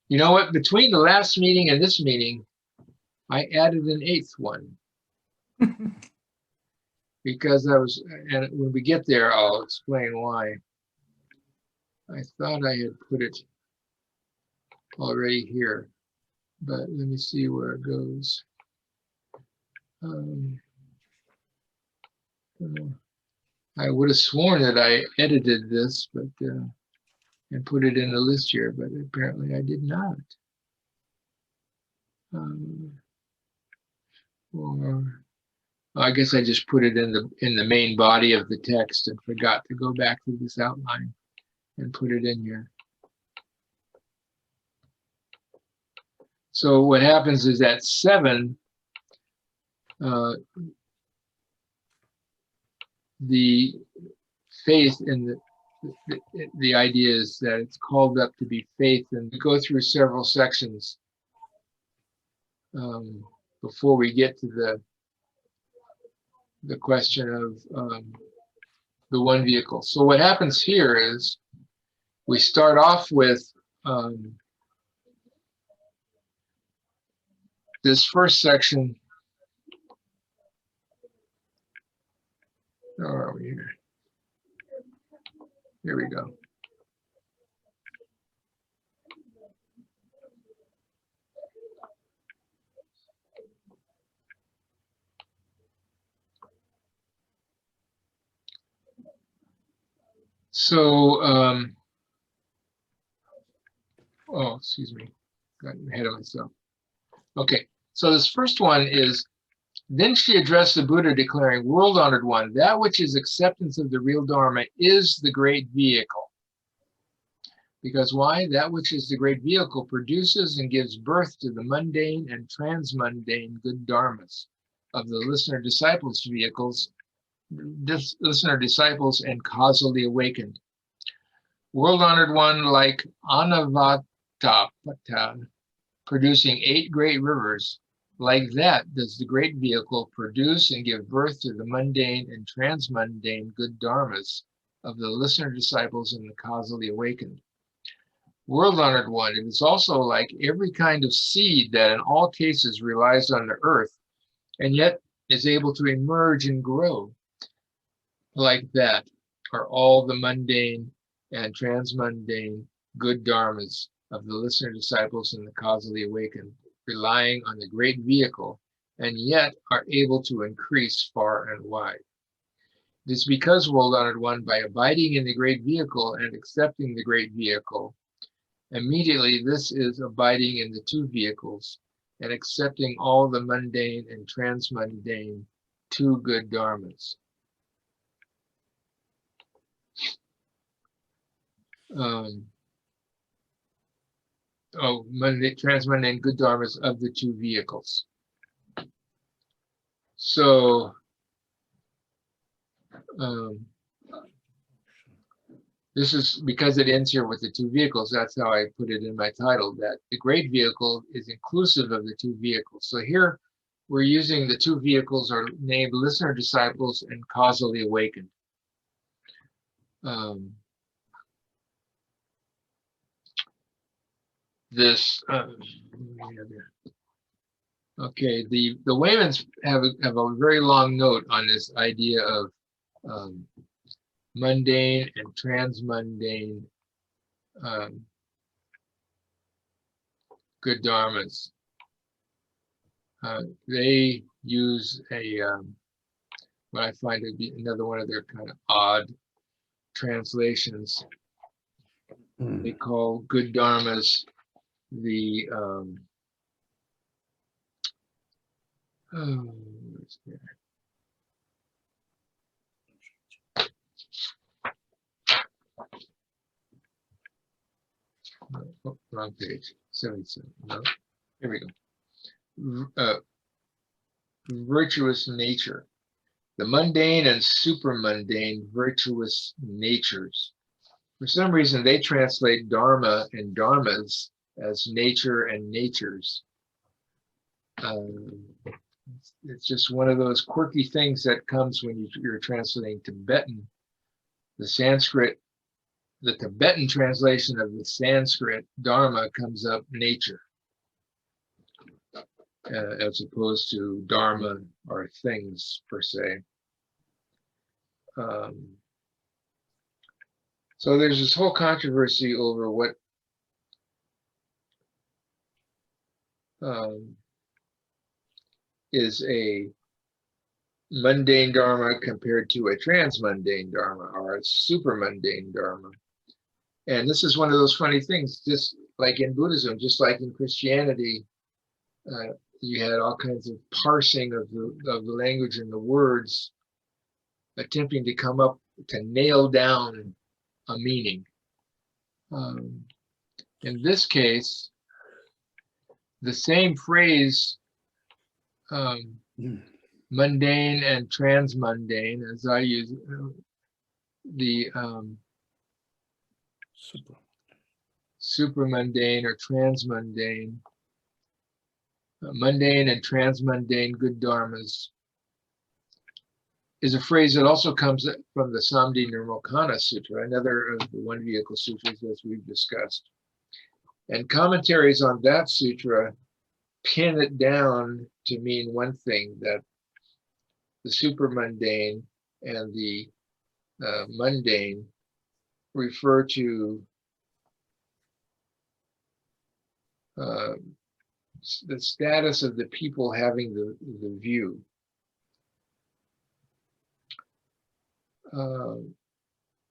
You know what? Between the last meeting and this meeting, I added an 8th one. Because I was, and when we get there, I'll explain why. I thought I had put it already here, but let me see where it goes. I would have sworn that I edited this, but and put it in the list here, but apparently I did not. Or I guess I just put it in the main body of the text and forgot to go back to this outline and put it in here. So what happens is that 7, the faith in the idea is that it's called up to be faith, and we go through several sections before we get to the question of the one vehicle. So what happens here is we start off with this first section. Where are we here? Here we go. So, oh, excuse me, got ahead of myself. Okay, so this first one is, then she addressed the Buddha declaring, world-honored one, that which is acceptance of the real Dharma is the great vehicle. Because why? That which is the great vehicle produces and gives birth to the mundane and transmundane good dharmas of the listener disciples vehicles, listener disciples and causally awakened. World-honored one like Anavatapata, producing 8 great rivers, like that does the great vehicle produce and give birth to the mundane and transmundane good dharmas of the listener disciples and the causally awakened. World-honored one, it is also like every kind of seed that in all cases relies on the earth and yet is able to emerge and grow. Like that are all the mundane and transmundane good dharmas of the listener disciples and the causally awakened, relying on the great vehicle and yet are able to increase far and wide. It is because, well-honored one, by abiding in the great vehicle and accepting the great vehicle, immediately this is abiding in the two vehicles and accepting all the mundane and transmundane two good dharmas. Transmundane good dharmas of the two vehicles. So this is because it ends here with the two vehicles. That's how I put it in my title, that the great vehicle is inclusive of the two vehicles. So here we're using the two vehicles are named listener disciples and causally awakened. Okay, the Waymans have a very long note on this idea of mundane and transmundane good dharmas. They use a what I find to be another one of their kind of odd translations. They call good dharmas the wrong page, 77. No, here we go. Virtuous nature, the mundane and supramundane virtuous natures. For some reason, they translate dharma and dharmas as nature and natures. It's just one of those quirky things that comes when you're translating Tibetan. The Tibetan translation of the Sanskrit dharma comes up nature, as opposed to dharma or things per se. So there's this whole controversy over what is a mundane dharma compared to a transmundane dharma or a supermundane dharma. And this is one of those funny things, just like in Buddhism, just like in Christianity, you had all kinds of parsing of the language and the words, attempting to come up to nail down a meaning. In this case, the same phrase, mundane and transmundane, as I use the supramundane or transmundane, mundane and transmundane good dharmas, is a phrase that also comes from the Samdhi Nirmokana Sutra, another of the One Vehicle Sutras as we've discussed. And commentaries on that sutra pin it down to mean one thing, that the supermundane and the mundane refer to the status of the people having the view. And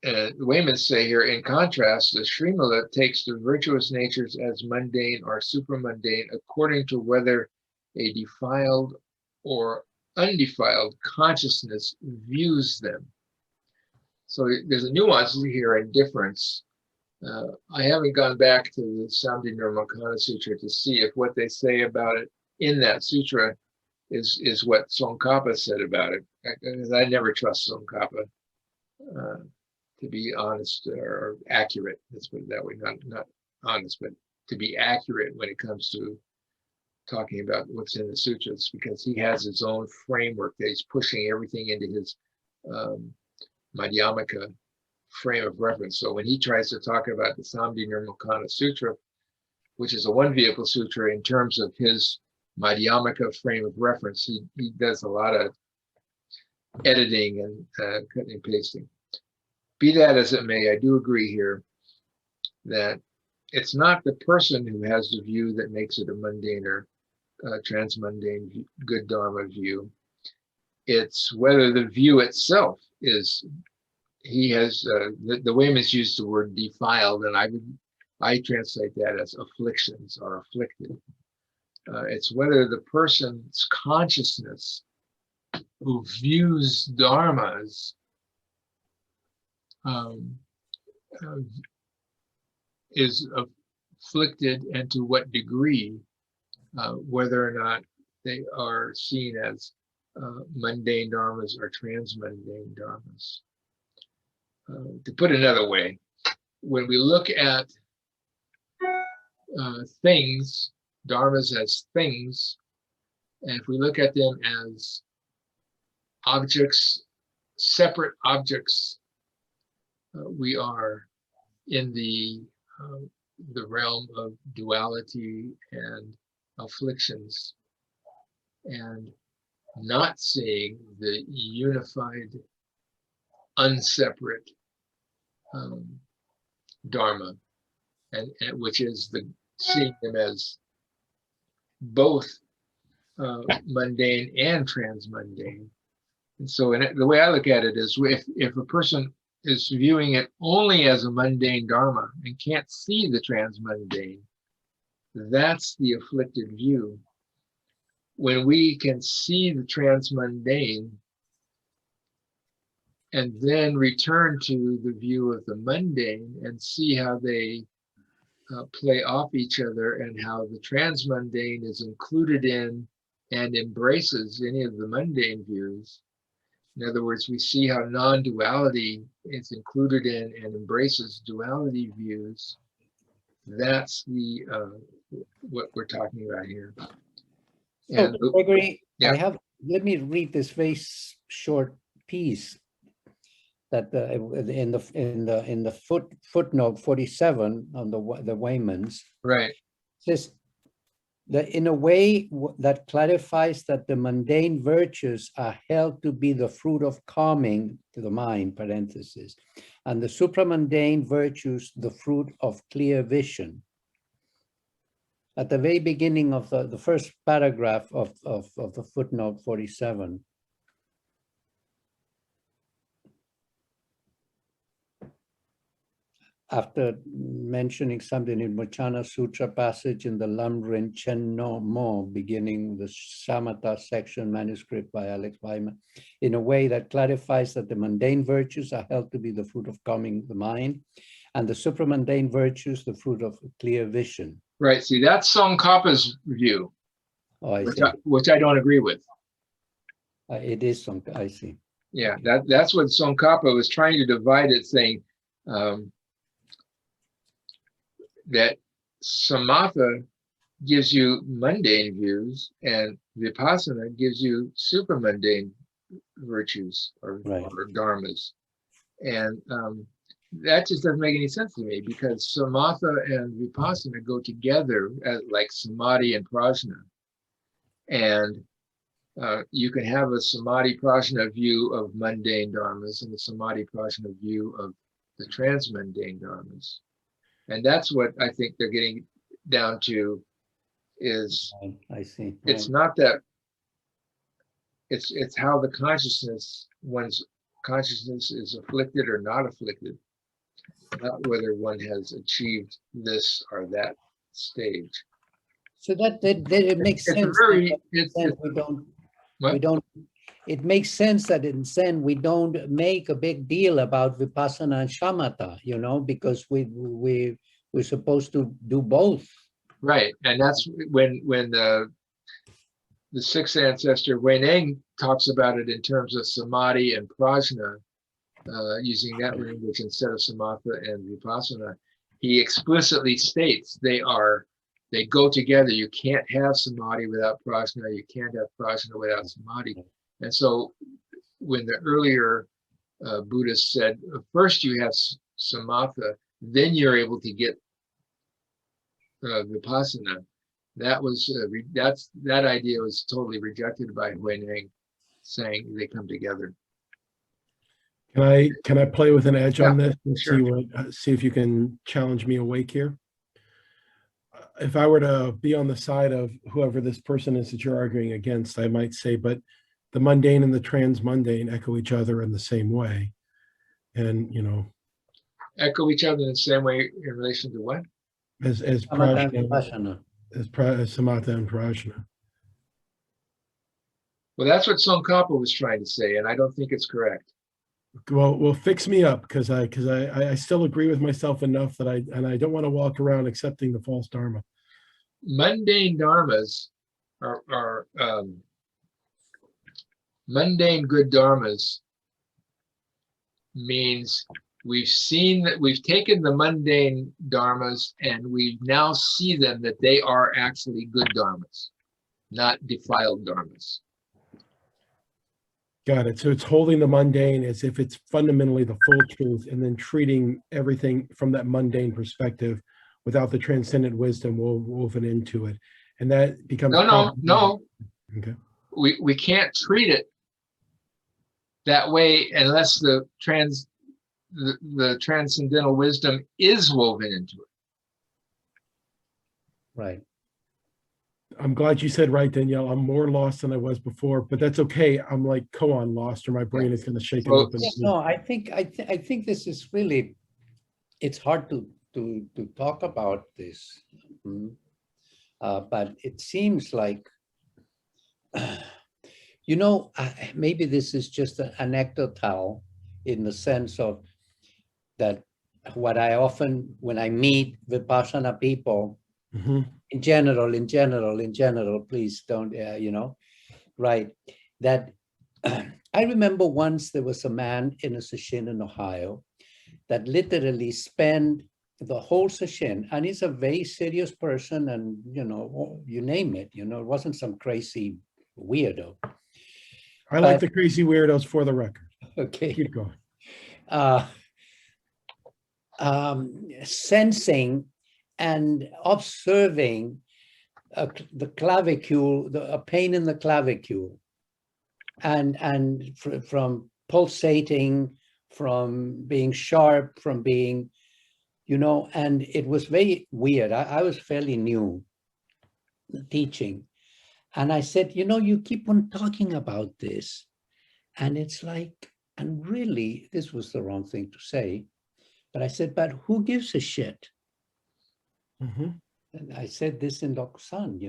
the Waymans say here, in contrast, the Srimala takes the virtuous natures as mundane or supramundane according to whether a defiled or undefiled consciousness views them. So there's a nuance here and difference. I haven't gone back to the Samdhi Nirmokana Sutra to see if what they say about it in that sutra is what Tsongkhapa said about it. I never trust Tsongkhapa to be honest or accurate. Let's put it that way. Not honest, but to be accurate when it comes to talking about what's in the sutras, because he has his own framework that he's pushing everything into his Madhyamaka frame of reference. So when he tries to talk about the Samdhi Nirmokana Sutra, which is a one vehicle sutra in terms of his Madhyamaka frame of reference, he does a lot of editing and cutting and pasting. Be that as it may, I do agree here that it's not the person who has the view that makes it a mundane or transmundane good Dharma view. It's whether the view itself is, he has, the Weymouths used the word defiled, and I translate that as afflictions or afflicted. It's whether the person's consciousness who views dharmas is afflicted, and to what degree, whether or not they are seen as mundane dharmas or transmundane dharmas. To put another way, when we look at things, dharmas as things, and if we look at them as objects, separate objects, we are in the realm of duality and afflictions, and not seeing the unified, unseparate Dharma, and which is seeing them as both mundane and transmundane. And so the way I look at it is, if a person is viewing it only as a mundane Dharma and can't see the transmundane, that's the afflicted view. When we can see the transmundane and then return to the view of the mundane and see how they play off each other, and how the transmundane is included in and embraces any of the mundane views. In other words, we see how non-duality is included in and embraces duality views. That's the what we're talking about here. So, Gregory, yeah. let me read this very short piece that in the footnote 47 on the Weymouths. Right. Says that in a way that clarifies that the mundane virtues are held to be the fruit of calming to the mind, parenthesis, and the supramundane virtues the fruit of clear vision. At the very beginning of the first paragraph of the footnote 47. After mentioning something in Mochana Sutra passage in the Lamrim Chen No Mo, beginning the Shamatha section manuscript by Alex Wyman, in a way that clarifies that the mundane virtues are held to be the fruit of calming the mind, and the supramundane virtues the fruit of clear vision. Right. See, that's Tsongkhapa's view, Oh, which I don't agree with. It is some. I see. Yeah, that's what Tsongkhapa was trying to divide it, saying that samatha gives you mundane views and vipassana gives you supramundane virtues or dharmas. And that just doesn't make any sense to me, because samatha and vipassana go together like samadhi and prajna. And you can have a samadhi prajna view of mundane dharmas and a samadhi prajna view of the transmundane dharmas. And that's what I think they're getting down to is, I see. It's not that, it's how the one's consciousness is afflicted or not afflicted, not whether one has achieved this or that stage. So that it makes sense. It makes sense that in Zen we don't make a big deal about vipassana and shamatha, because we're supposed to do both. Right, and that's when the sixth ancestor Huineng talks about it in terms of samadhi and prajna, using that language instead of samatha and vipassana. He explicitly states they go together. You can't have samadhi without prajna. You can't have prajna without samadhi. And so when the earlier Buddhists said, first you have samatha, then you're able to get vipassana, that idea was totally rejected by Huineng, saying they come together. Can I play with an edge on this and sure. see if you can challenge me awake here? if I were to be on the side of whoever this person is that you're arguing against, I might say, but the mundane and the transmundane echo each other in the same way. And, Echo each other in the same way in relation to what? as Samatha and prajna, Vipassana. as samatha and prajna. Well, that's what Tsongkhapa was trying to say, and I don't think it's correct. Well, fix me up because I still agree with myself enough that I don't want to walk around accepting the false dharma. Mundane dharmas are mundane good dharmas means we've seen that we've taken the mundane dharmas and we now see them that they are actually good dharmas, not defiled dharmas. Got it. So it's holding the mundane as if it's fundamentally the full truth and then treating everything from that mundane perspective without the transcendent wisdom woven into it. And that becomes No. Okay. We can't treat it that way unless the transcendental wisdom is woven into it. Right. I'm glad you said right, Danielle. I'm more lost than I was before, but that's okay. I'm like koan lost, or my brain is going to shake it So- up. And Yeah, no, I think this is really, it's hard to talk about this. But it seems like, maybe this is just an anecdotal in the sense of that what I often, when I meet Vipassana people, Mhm. in general, please don't, right, that I remember once there was a man in a sesshin in Ohio that literally spent the whole session, and he's a very serious person, and you name it, it wasn't some crazy weirdo. I like But- the crazy weirdos for the record. Okay. Keep going. Sensing and observing the clavicule, a pain in the clavicule, and from pulsating, from being sharp, from being, and it was very weird. I was fairly new teaching. And I said, you keep on talking about this. And it's like, and really, this was the wrong thing to say. But I said, but who gives a shit? Mhm. And I said this in Dokusan,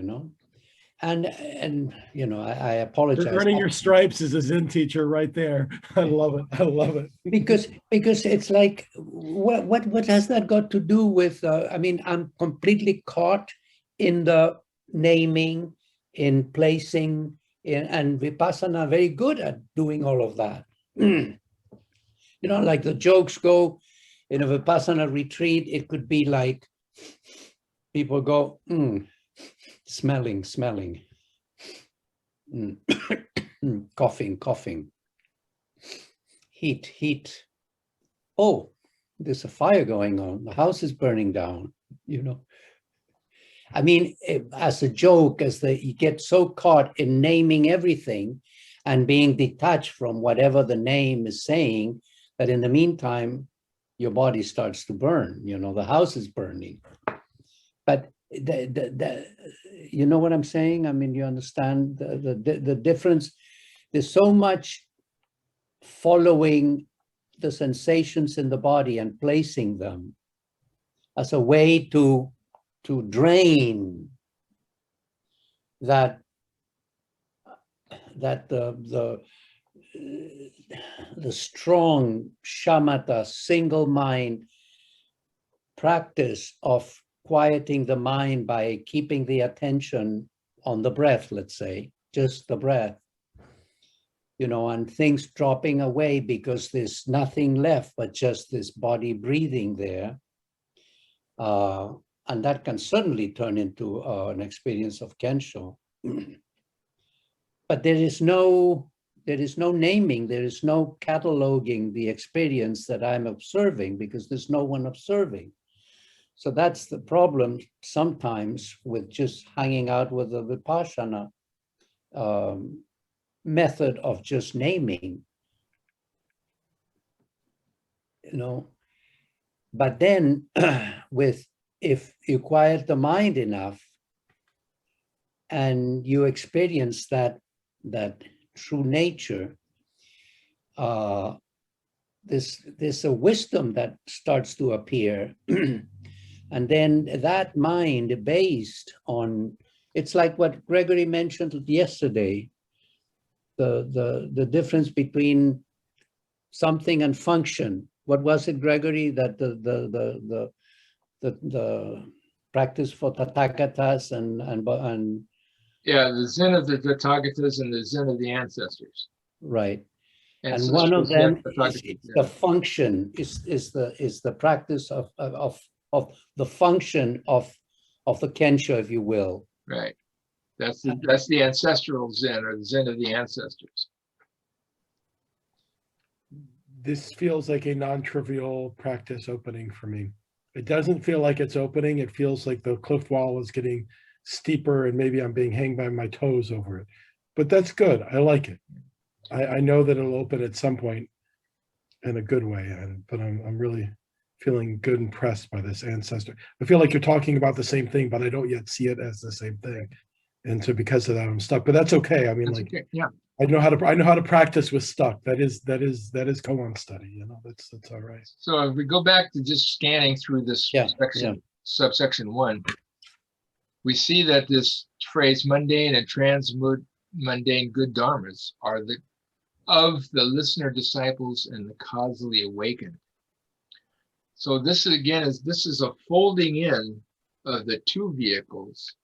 and I You're apologize. earning your stripes as a Zen teacher right there. I love it. I love it. because it's like, what has that got to do with, I'm completely caught in the naming, in placing, and Vipassana very good at doing all of that. Like the jokes go, in a Vipassana retreat, it could be like, people go, smelling, coughing, heat. Oh, there's a fire going on. The house is burning down, as a joke, you get so caught in naming everything and being detached from whatever the name is saying, that in the meantime, your body starts to burn, the house is burning. But you know what I'm saying? You understand the difference? There's so much following the sensations in the body and placing them as a way to drain that the strong shamatha, single mind practice of quieting the mind by keeping the attention on the breath, let's say, just the breath, and things dropping away because there's nothing left but just this body breathing there. And that can certainly turn into an experience of Kensho. But there is no naming, there is no cataloging the experience that I'm observing, because there's no one observing. So that's the problem sometimes with just hanging out with the Vipassana method of just naming, But then with if you quiet the mind enough and you experience that true nature, there's a wisdom that starts to appear. And then that mind based on, it's like what Gregory mentioned yesterday, the difference between something and function. What was it, Gregory, that the practice for Tathagatas and Yeah, the Zen of the Tathagatas and the Zen of the ancestors. right. And one of them is the function, is the practice of the function of the Kensho, if you will. Right. That's the ancestral Zen, or the Zen of the ancestors. This feels like a non-trivial practice opening for me. It doesn't feel like it's opening. It feels like the cliff wall is getting steeper and maybe I'm being hanged by my toes over it. But that's good. I like it. I know that it'll open at some point in a good way, but I'm really feeling good and impressed by this ancestor. I feel like you're talking about the same thing, but I don't yet see it as the same thing. And so because of that, I'm stuck, but that's okay. I mean, That's like, okay. Yeah. I know how to practice with stuck. That is koan study, you know, that's all right. So if we go back to just scanning through this subsection 1, we see that this phrase mundane and transmundane good dharmas are of the listener disciples and the causally awakened. So this again is a folding in of the two vehicles,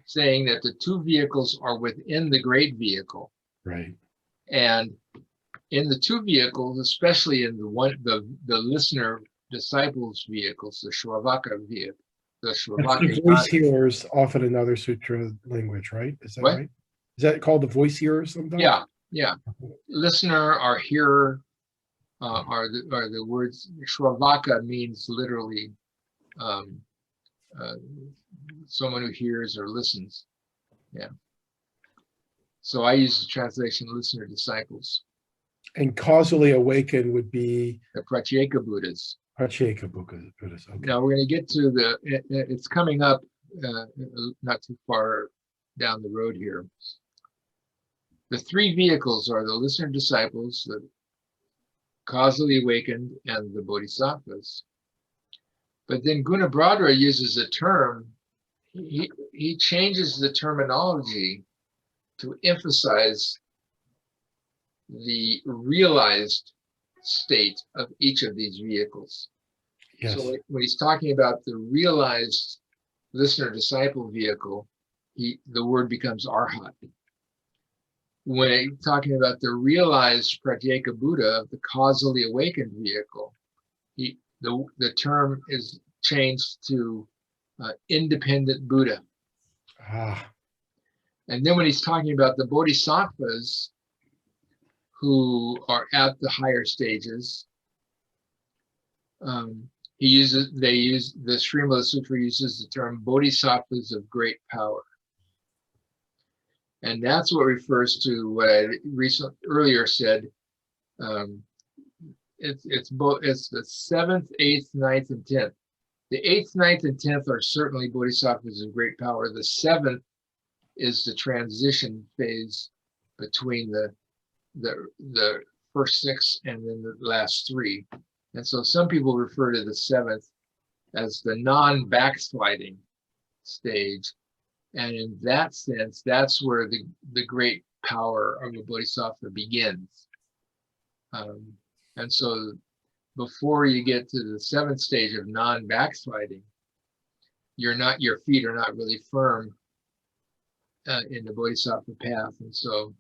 saying that the two vehicles are within the great vehicle. Right. And in the two vehicles, especially in the listener disciples vehicles, the Shravaka vehicle, the That's Shravaka the voice hearers, often in other sutra language, right? Is that What? right? Is that called the voice hearers sometimes? Yeah. Listener or hearer are the words. Shravaka means literally someone who hears or listens. Yeah. So I use the translation listener disciples. And causally awakened would be The Pratyeka Buddhas. Pratyeka Buddhas. Okay. Now we're going to get to it's coming up not too far down the road here. The three vehicles are the listener disciples, the causally awakened, and the bodhisattvas. But then Gunabhadra uses a term, he changes the terminology to emphasize the realized state of each of these vehicles. Yes. So when he's talking about the realized listener-disciple vehicle, the word becomes arhat. When he's talking about the realized Pratyeka Buddha, the causally awakened vehicle, the term is changed to independent Buddha. And then when he's talking about the bodhisattvas who are at the higher stages, the Srimala Sutra uses the term bodhisattvas of great power. And that's what refers to what I earlier said. It's the 7th, 8th, 9th, and 10th. The 8th, 9th, and 10th are certainly bodhisattvas of great power. The 7th is the transition phase between the first 6 and then the last 3. And so some people refer to the 7th as the non-backsliding stage. And in that sense, that's where the great power of the bodhisattva begins. And so before you get to the 7th stage of non-backsliding, your feet are not really firm in the bodhisattva path. And so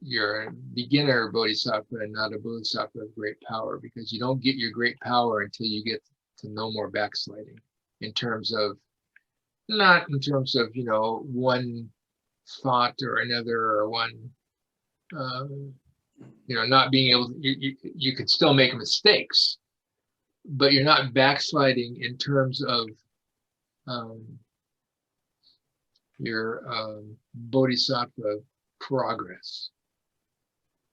you're a beginner bodhisattva and not a bodhisattva of great power, because you don't get your great power until you get to no more backsliding not in terms of, one thought or another, or one, not being able to, you could still make mistakes, but you're not backsliding in terms of your bodhisattva progress.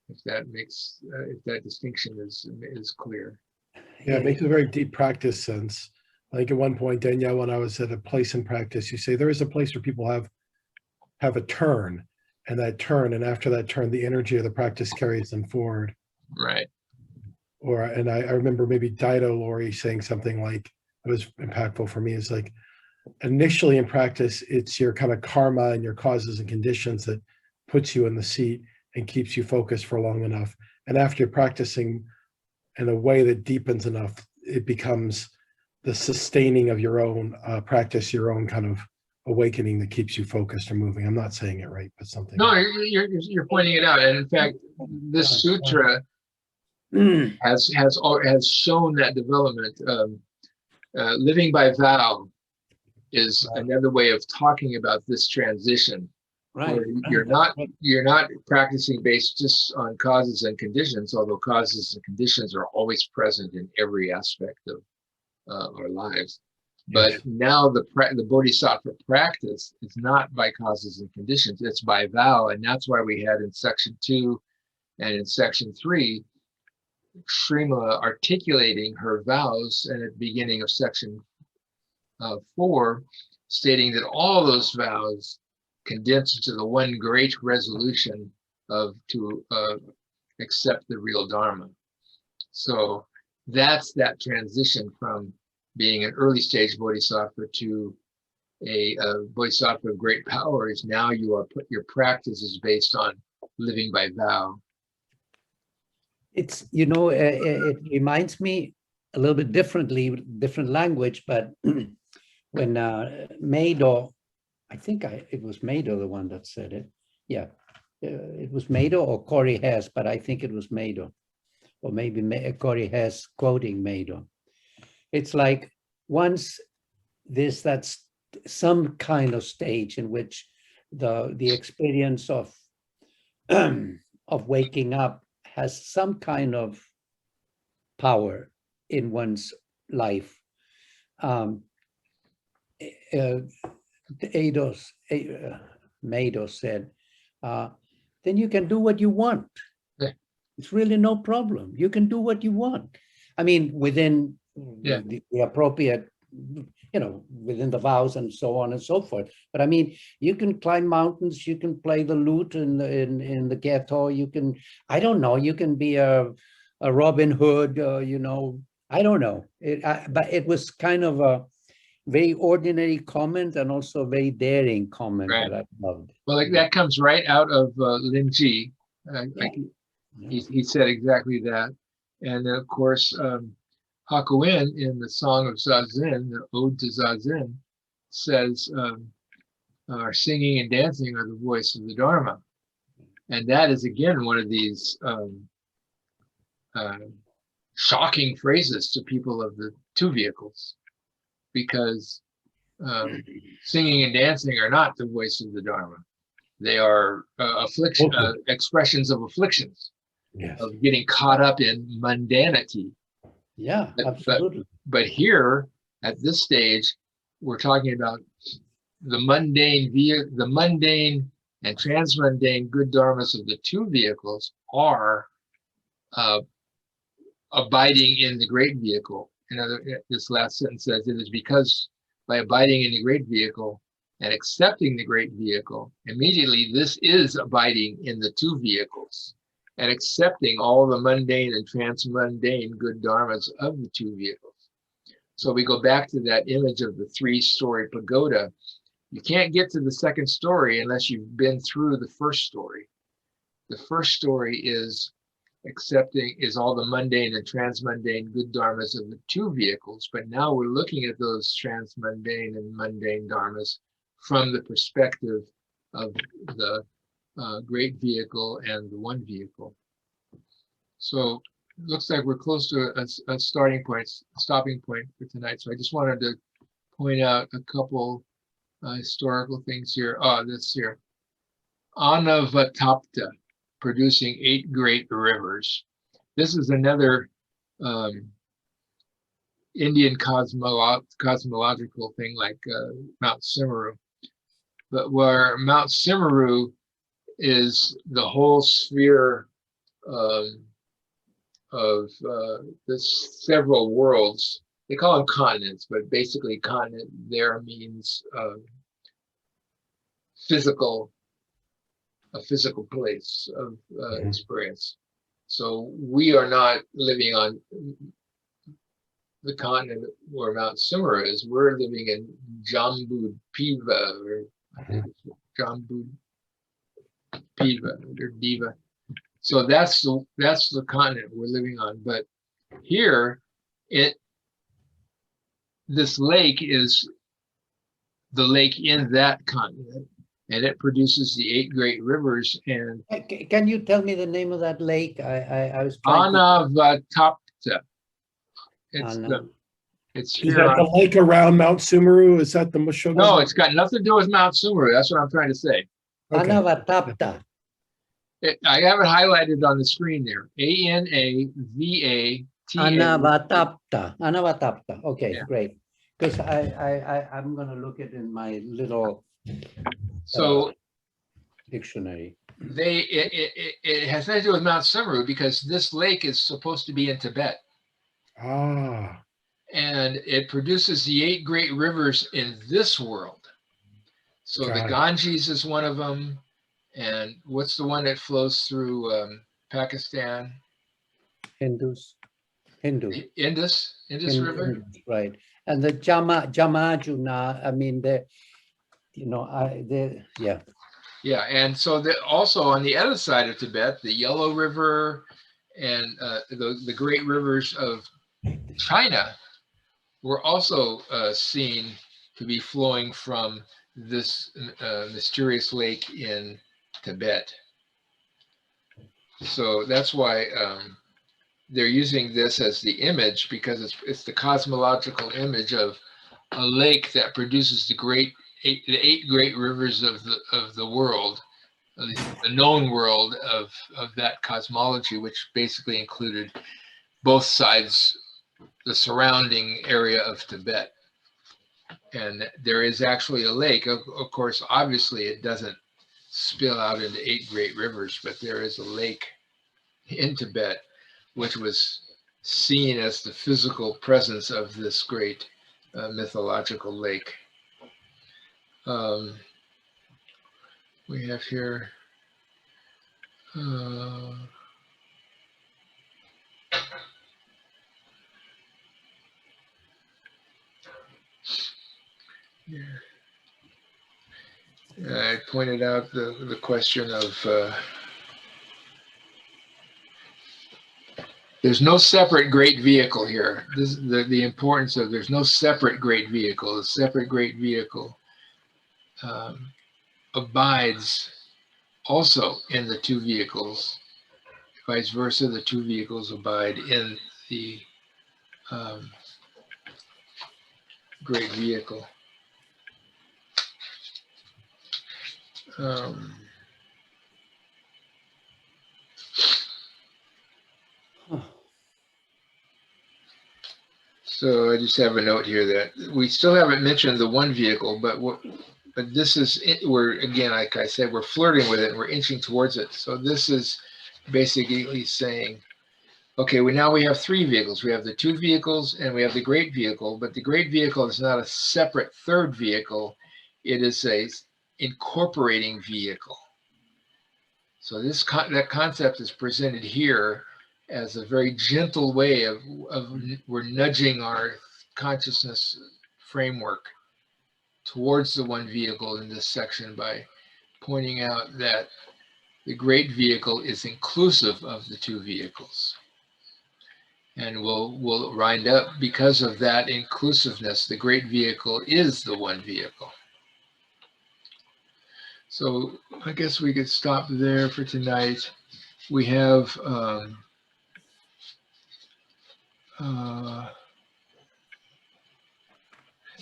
If that distinction is clear. Yeah, it makes a very deep practice sense. I think at one point, Danielle, when I was at a place in practice, you say there is a place where people have a turn, and after that turn, the energy of the practice carries them forward. Right. And I remember maybe Dido Lori saying something like, it was impactful for me, is like, initially in practice, it's your kind of karma and your causes and conditions that puts you in the seat and keeps you focused for long enough. And after you're practicing in a way that deepens enough, it becomes the sustaining of your own practice, your own kind of awakening that keeps you focused or moving. I'm not saying it right, but something. No, you're pointing it out. And in fact, this sutra has shown that development. Living by vow is another way of talking about this transition. Right. Where you're not practicing based just on causes and conditions, although causes and conditions are always present in every aspect of our lives. But now the bodhisattva practice is not by causes and conditions, it's by vow. And that's why we had in section 2 and in section 3, Srimala articulating her vows, and at the beginning of section 4, stating that all those vows condense into the one great resolution to accept the real Dharma. So that's that transition from being an early stage bodhisattva to a bodhisattva of great power. Is now your practice is based on living by vow. It's, it reminds me a little bit differently, different language, but when Mado, I think it was Mado, the one that said it. Yeah, it was Mado or Corey Hess, but I think it was Mado, or maybe Corey Hess quoting Mado. It's like once that's some kind of stage in which the experience of waking up has some kind of power in one's life. Mado said, then you can do what you want. Yeah. It's really no problem. You can do what you want. I mean, within the appropriate, within the vows and so on and so forth. But I mean, you can climb mountains, you can play the lute in the ghetto, you can, I don't know, you can be a Robin Hood, I don't know. But it was kind of a very ordinary comment and also a very daring comment that I loved. Well, that comes right out of Lin Ji. He said exactly that. And of course, Hakuin in the Song of Zazen, the Ode to Zazen, says, our singing and dancing are the voice of the Dharma. And that is, again, one of these shocking phrases to people of the two vehicles, because singing and dancing are not the voice of the Dharma. They are expressions of afflictions, of getting caught up in mundanity. Yeah, absolutely. But here, at this stage, we're talking about the mundane and transmundane good dharmas of the two vehicles are abiding in the great vehicle. This last sentence says, it is because by abiding in the great vehicle and accepting the great vehicle, immediately this is abiding in the two vehicles and accepting all the mundane and transmundane good dharmas of the two vehicles. So we go back to that image of the 3-story pagoda. You can't get to the second story unless you've been through the first story. The first story is all the mundane and transmundane good dharmas of the two vehicles, but now we're looking at those transmundane and mundane dharmas from the perspective of the great vehicle and the one vehicle. So it looks like we're close to a stopping point for tonight. So I just wanted to point out a couple historical things here. This here, Anavatapta, producing 8 great rivers. This is another Indian cosmological thing like Mount Simeru, but where Mount Simeru is the whole sphere of the several worlds. they call them continents, but basically continent there means physical, a physical place of Mhm. experience. So we are not living on the continent where Mount Sumera is. We're living in Jambu Piva, or I think it's Jambu Piva or Diva. So that's the continent we're living on. But here, this lake is the lake in that continent, and it produces the 8 great rivers. And Can you tell me the name of that lake? I was trying to. Anavatapta. It's Anna- it's Is here that the on. lake around Mount Sumeru? Is that the Mushoga? No, it's got nothing to do with Mount Sumera. That's what I'm trying to say. Okay. Anavatapta. I have it highlighted on the screen there. Anavatapta. Anavatapta. Okay, Yeah. great. Because I'm gonna look it in my little So dictionary. it has nothing to do with Mount Sumera because this lake is supposed to be in Tibet, Ah, and it produces the 8 great rivers in this world. So the Got it. Ganges is one of them, and what's the one that flows through Pakistan? Hindu. The Indus River. Hindus, right. And the Jamajuna, I mean, yeah. Yeah, and so also on the other side of Tibet, the Yellow River and the great rivers of China were also seen to be flowing from this mysterious lake in Tibet. So that's why they're using this as the image, because it's the cosmological image of a lake that produces the 8 great rivers of the world, the known world of that cosmology, which basically included both sides, the surrounding area of Tibet. And there is actually a lake. Of course, obviously it doesn't spill out into 8 great rivers, but there is a lake in Tibet, which was seen as the physical presence of this great mythological lake. We have here I pointed out the question of there's no separate great vehicle here. This is the importance of there's no separate great vehicle. The separate great vehicle abides also in the 2 vehicles. Vice versa, the 2 vehicles abide in the great vehicle. So I just have a note here that we still haven't mentioned the 1 vehicle, but this is, we're, again, like I said, we're flirting with it and we're inching towards it. So this is basically saying, okay, now we have 3 vehicles. We have the 2 vehicles and we have the great vehicle, but the great vehicle is not a separate 3rd vehicle. It is a incorporating vehicle. So that concept is presented here as a very gentle way of we're nudging our consciousness framework towards the 1 vehicle in this section by pointing out that the great vehicle is inclusive of the 2 vehicles. And we'll wind up, because of that inclusiveness, the great vehicle is the 1 vehicle. So I guess we could stop there for tonight. We have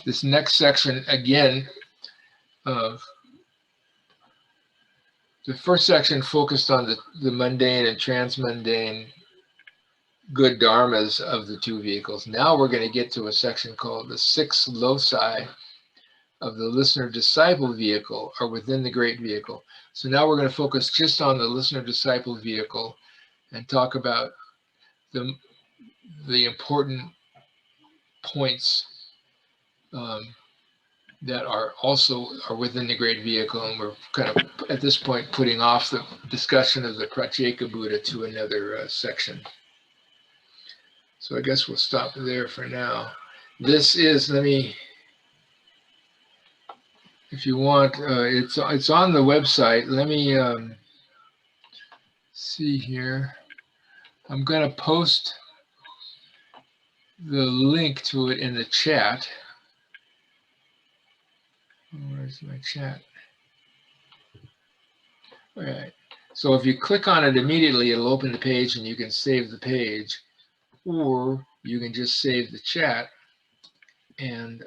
this next section again. The first section focused on the mundane and transmundane good dharmas of the 2 vehicles. Now we're going to get to a section called the 6 loci of the listener-disciple vehicle, or within the great vehicle. So now we're going to focus just on the listener-disciple vehicle and talk about the important points that are within the great vehicle, and we're kind of at this point putting off the discussion of the Pratyeka Buddha to another section. So I guess we'll stop there for now. This is, if you want, it's on the website. Let me see here. I'm going to post the link to it in the chat. Where's my chat? All right. So if you click on it immediately, it'll open the page and you can save the page, or you can just save the chat and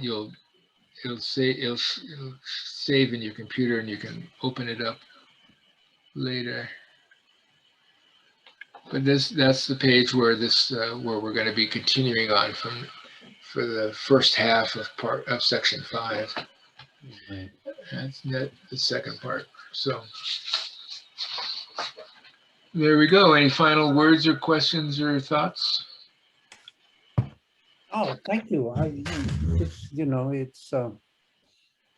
it'll save in your computer and you can open it up later. But that's the page where where we're going to be continuing on for the first half of section 5. Right. That's the second part. So there we go. Any final words or questions or thoughts? Oh, thank you.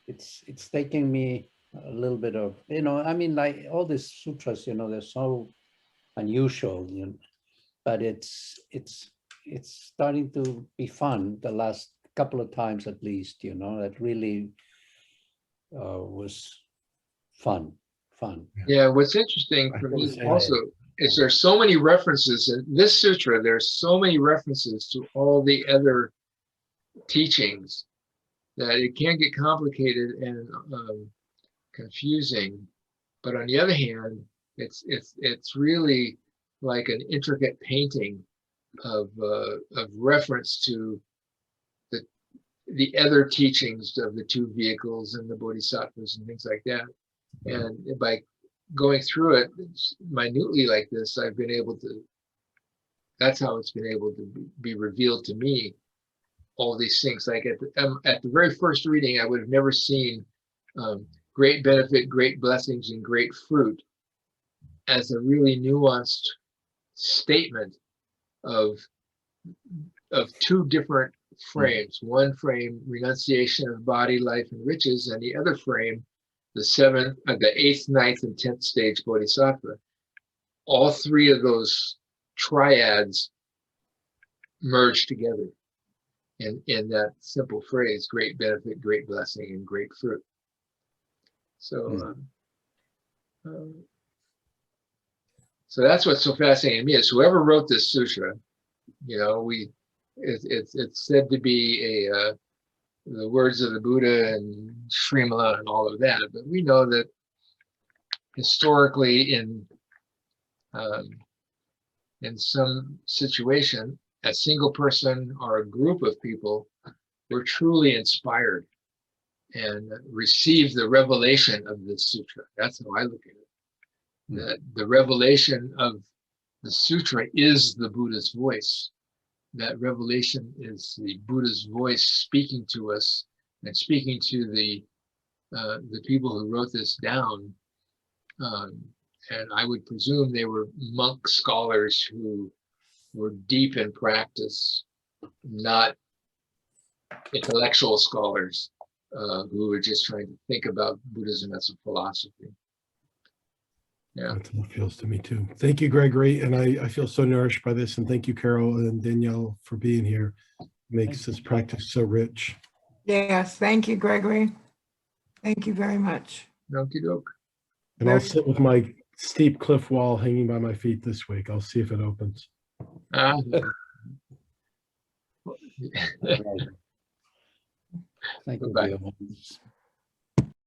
It's taking me a little bit of, like all these sutras, they're so unusual, but it's starting to be fun the last couple of times at least, that really was fun. Yeah, what's interesting for me also is there's so many references in this sutra. There's so many references to all the other teachings that it can get complicated and confusing. But on the other hand, it's really like an intricate painting of reference to the other teachings of the 2 vehicles and the bodhisattvas and things like that. And by going through it minutely like this, I've been able to, that's how it's been able to be revealed to me, all these things. Like at the very first reading, I would have never seen great benefit, great blessings, and great fruit as a really nuanced statement of 2 different frames. One frame, renunciation of body, life, and riches, and the other frame, the 8th, 9th, and 10th stage bodhisattva. All 3 of those triads merge together in that simple phrase: great benefit, great blessing, and great fruit. So, so that's what's so fascinating to me, is whoever wrote this sutra, it's said to be the words of the Buddha and Srimala and all of that, but we know that historically in some situation, a single person or a group of people were truly inspired and received the revelation of this sutra. That's how I look at it. That the revelation of the sutra is the Buddha's voice. That revelation is the Buddha's voice speaking to us and speaking to the people who wrote this down. And I would presume they were monk scholars who were deep in practice, not intellectual scholars who were just trying to think about Buddhism as a philosophy. Yeah. That's how it feels to me too. Thank you, Gregory. And I feel so nourished by this. And thank you, Carol and Danielle, for being here. It makes this practice so rich. Yes, thank you, Gregory. Thank you very much. Okie doke. And I'll sit with my steep cliff wall hanging by my feet this week. I'll see if it opens. Ah. Thank you. Bye. Bill.